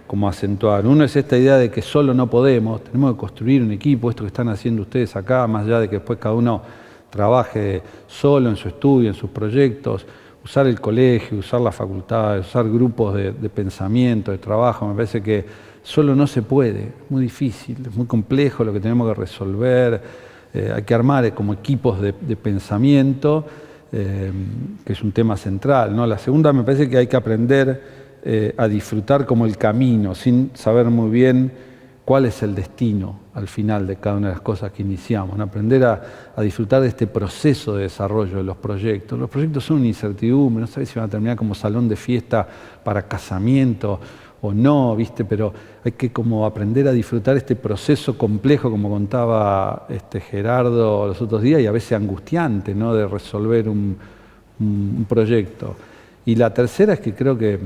como acentuar. Uno es esta idea de que solo no podemos, tenemos que construir un equipo, esto que están haciendo ustedes acá, más allá de que después cada uno trabaje solo en su estudio, en sus proyectos, usar el colegio, usar la facultad, usar grupos de pensamiento, de trabajo. Me parece que solo no se puede, es muy difícil, es muy complejo lo que tenemos que resolver, hay que armar como equipos de pensamiento, que es un tema central, ¿no? La segunda, me parece que hay que aprender a disfrutar como el camino, sin saber muy bien cuál es el destino al final de cada una de las cosas que iniciamos, ¿no? Aprender a disfrutar de este proceso de desarrollo de los proyectos. Los proyectos son una incertidumbre, no sabes si van a terminar como salón de fiesta para casamiento o no, ¿viste? Pero hay que como aprender a disfrutar este proceso complejo, como contaba Gerardo los otros días, y a veces angustiante, ¿no?, de resolver un proyecto. Y la tercera es que creo que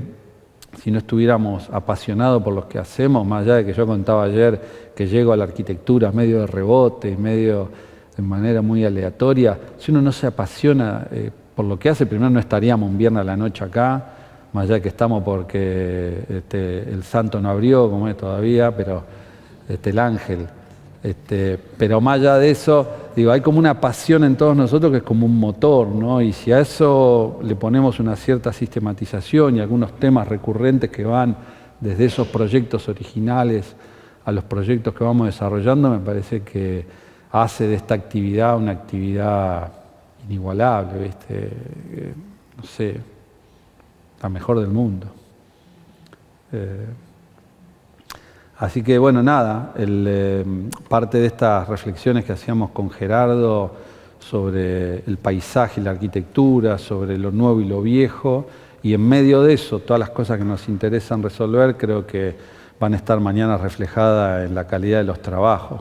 si no estuviéramos apasionados por lo que hacemos, más allá de que yo contaba ayer que llego a la arquitectura medio de rebote, medio de manera muy aleatoria, si uno no se apasiona por lo que hace, primero no estaríamos un viernes a la noche acá, más allá de que estamos porque el santo no abrió, como es todavía, pero el ángel. Pero más allá de eso, digo, hay como una pasión en todos nosotros que es como un motor, ¿no? Y si a eso le ponemos una cierta sistematización y algunos temas recurrentes que van desde esos proyectos originales a los proyectos que vamos desarrollando, me parece que hace de esta actividad una actividad inigualable, ¿viste? No sé, la mejor del mundo. Así que bueno, nada, parte de estas reflexiones que hacíamos con Gerardo sobre el paisaje y la arquitectura, sobre lo nuevo y lo viejo, y en medio de eso, todas las cosas que nos interesan resolver, creo que van a estar mañana reflejadas en la calidad de los trabajos.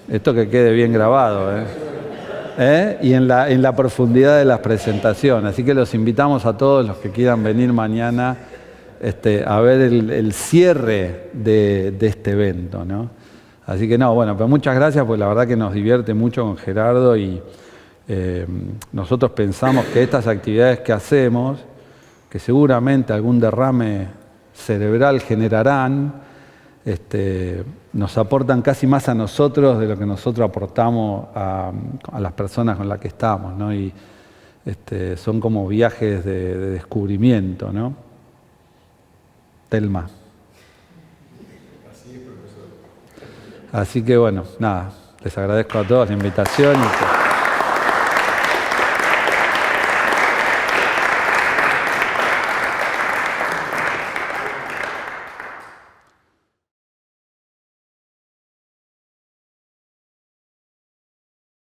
Esto que quede bien grabado, y en la profundidad de las presentaciones. Así que los invitamos a todos los que quieran venir mañana a ver el cierre de este evento, ¿no? Así que no, bueno, pues muchas gracias, pues la verdad que nos divierte mucho con Gerardo y nosotros pensamos que estas actividades que hacemos, que seguramente algún derrame cerebral generarán, nos aportan casi más a nosotros de lo que nosotros aportamos a las personas con las que estamos, ¿no? Y son como viajes de descubrimiento, ¿no? Telma. Así es, profesor. Así que bueno, nada, les agradezco a todos la invitación.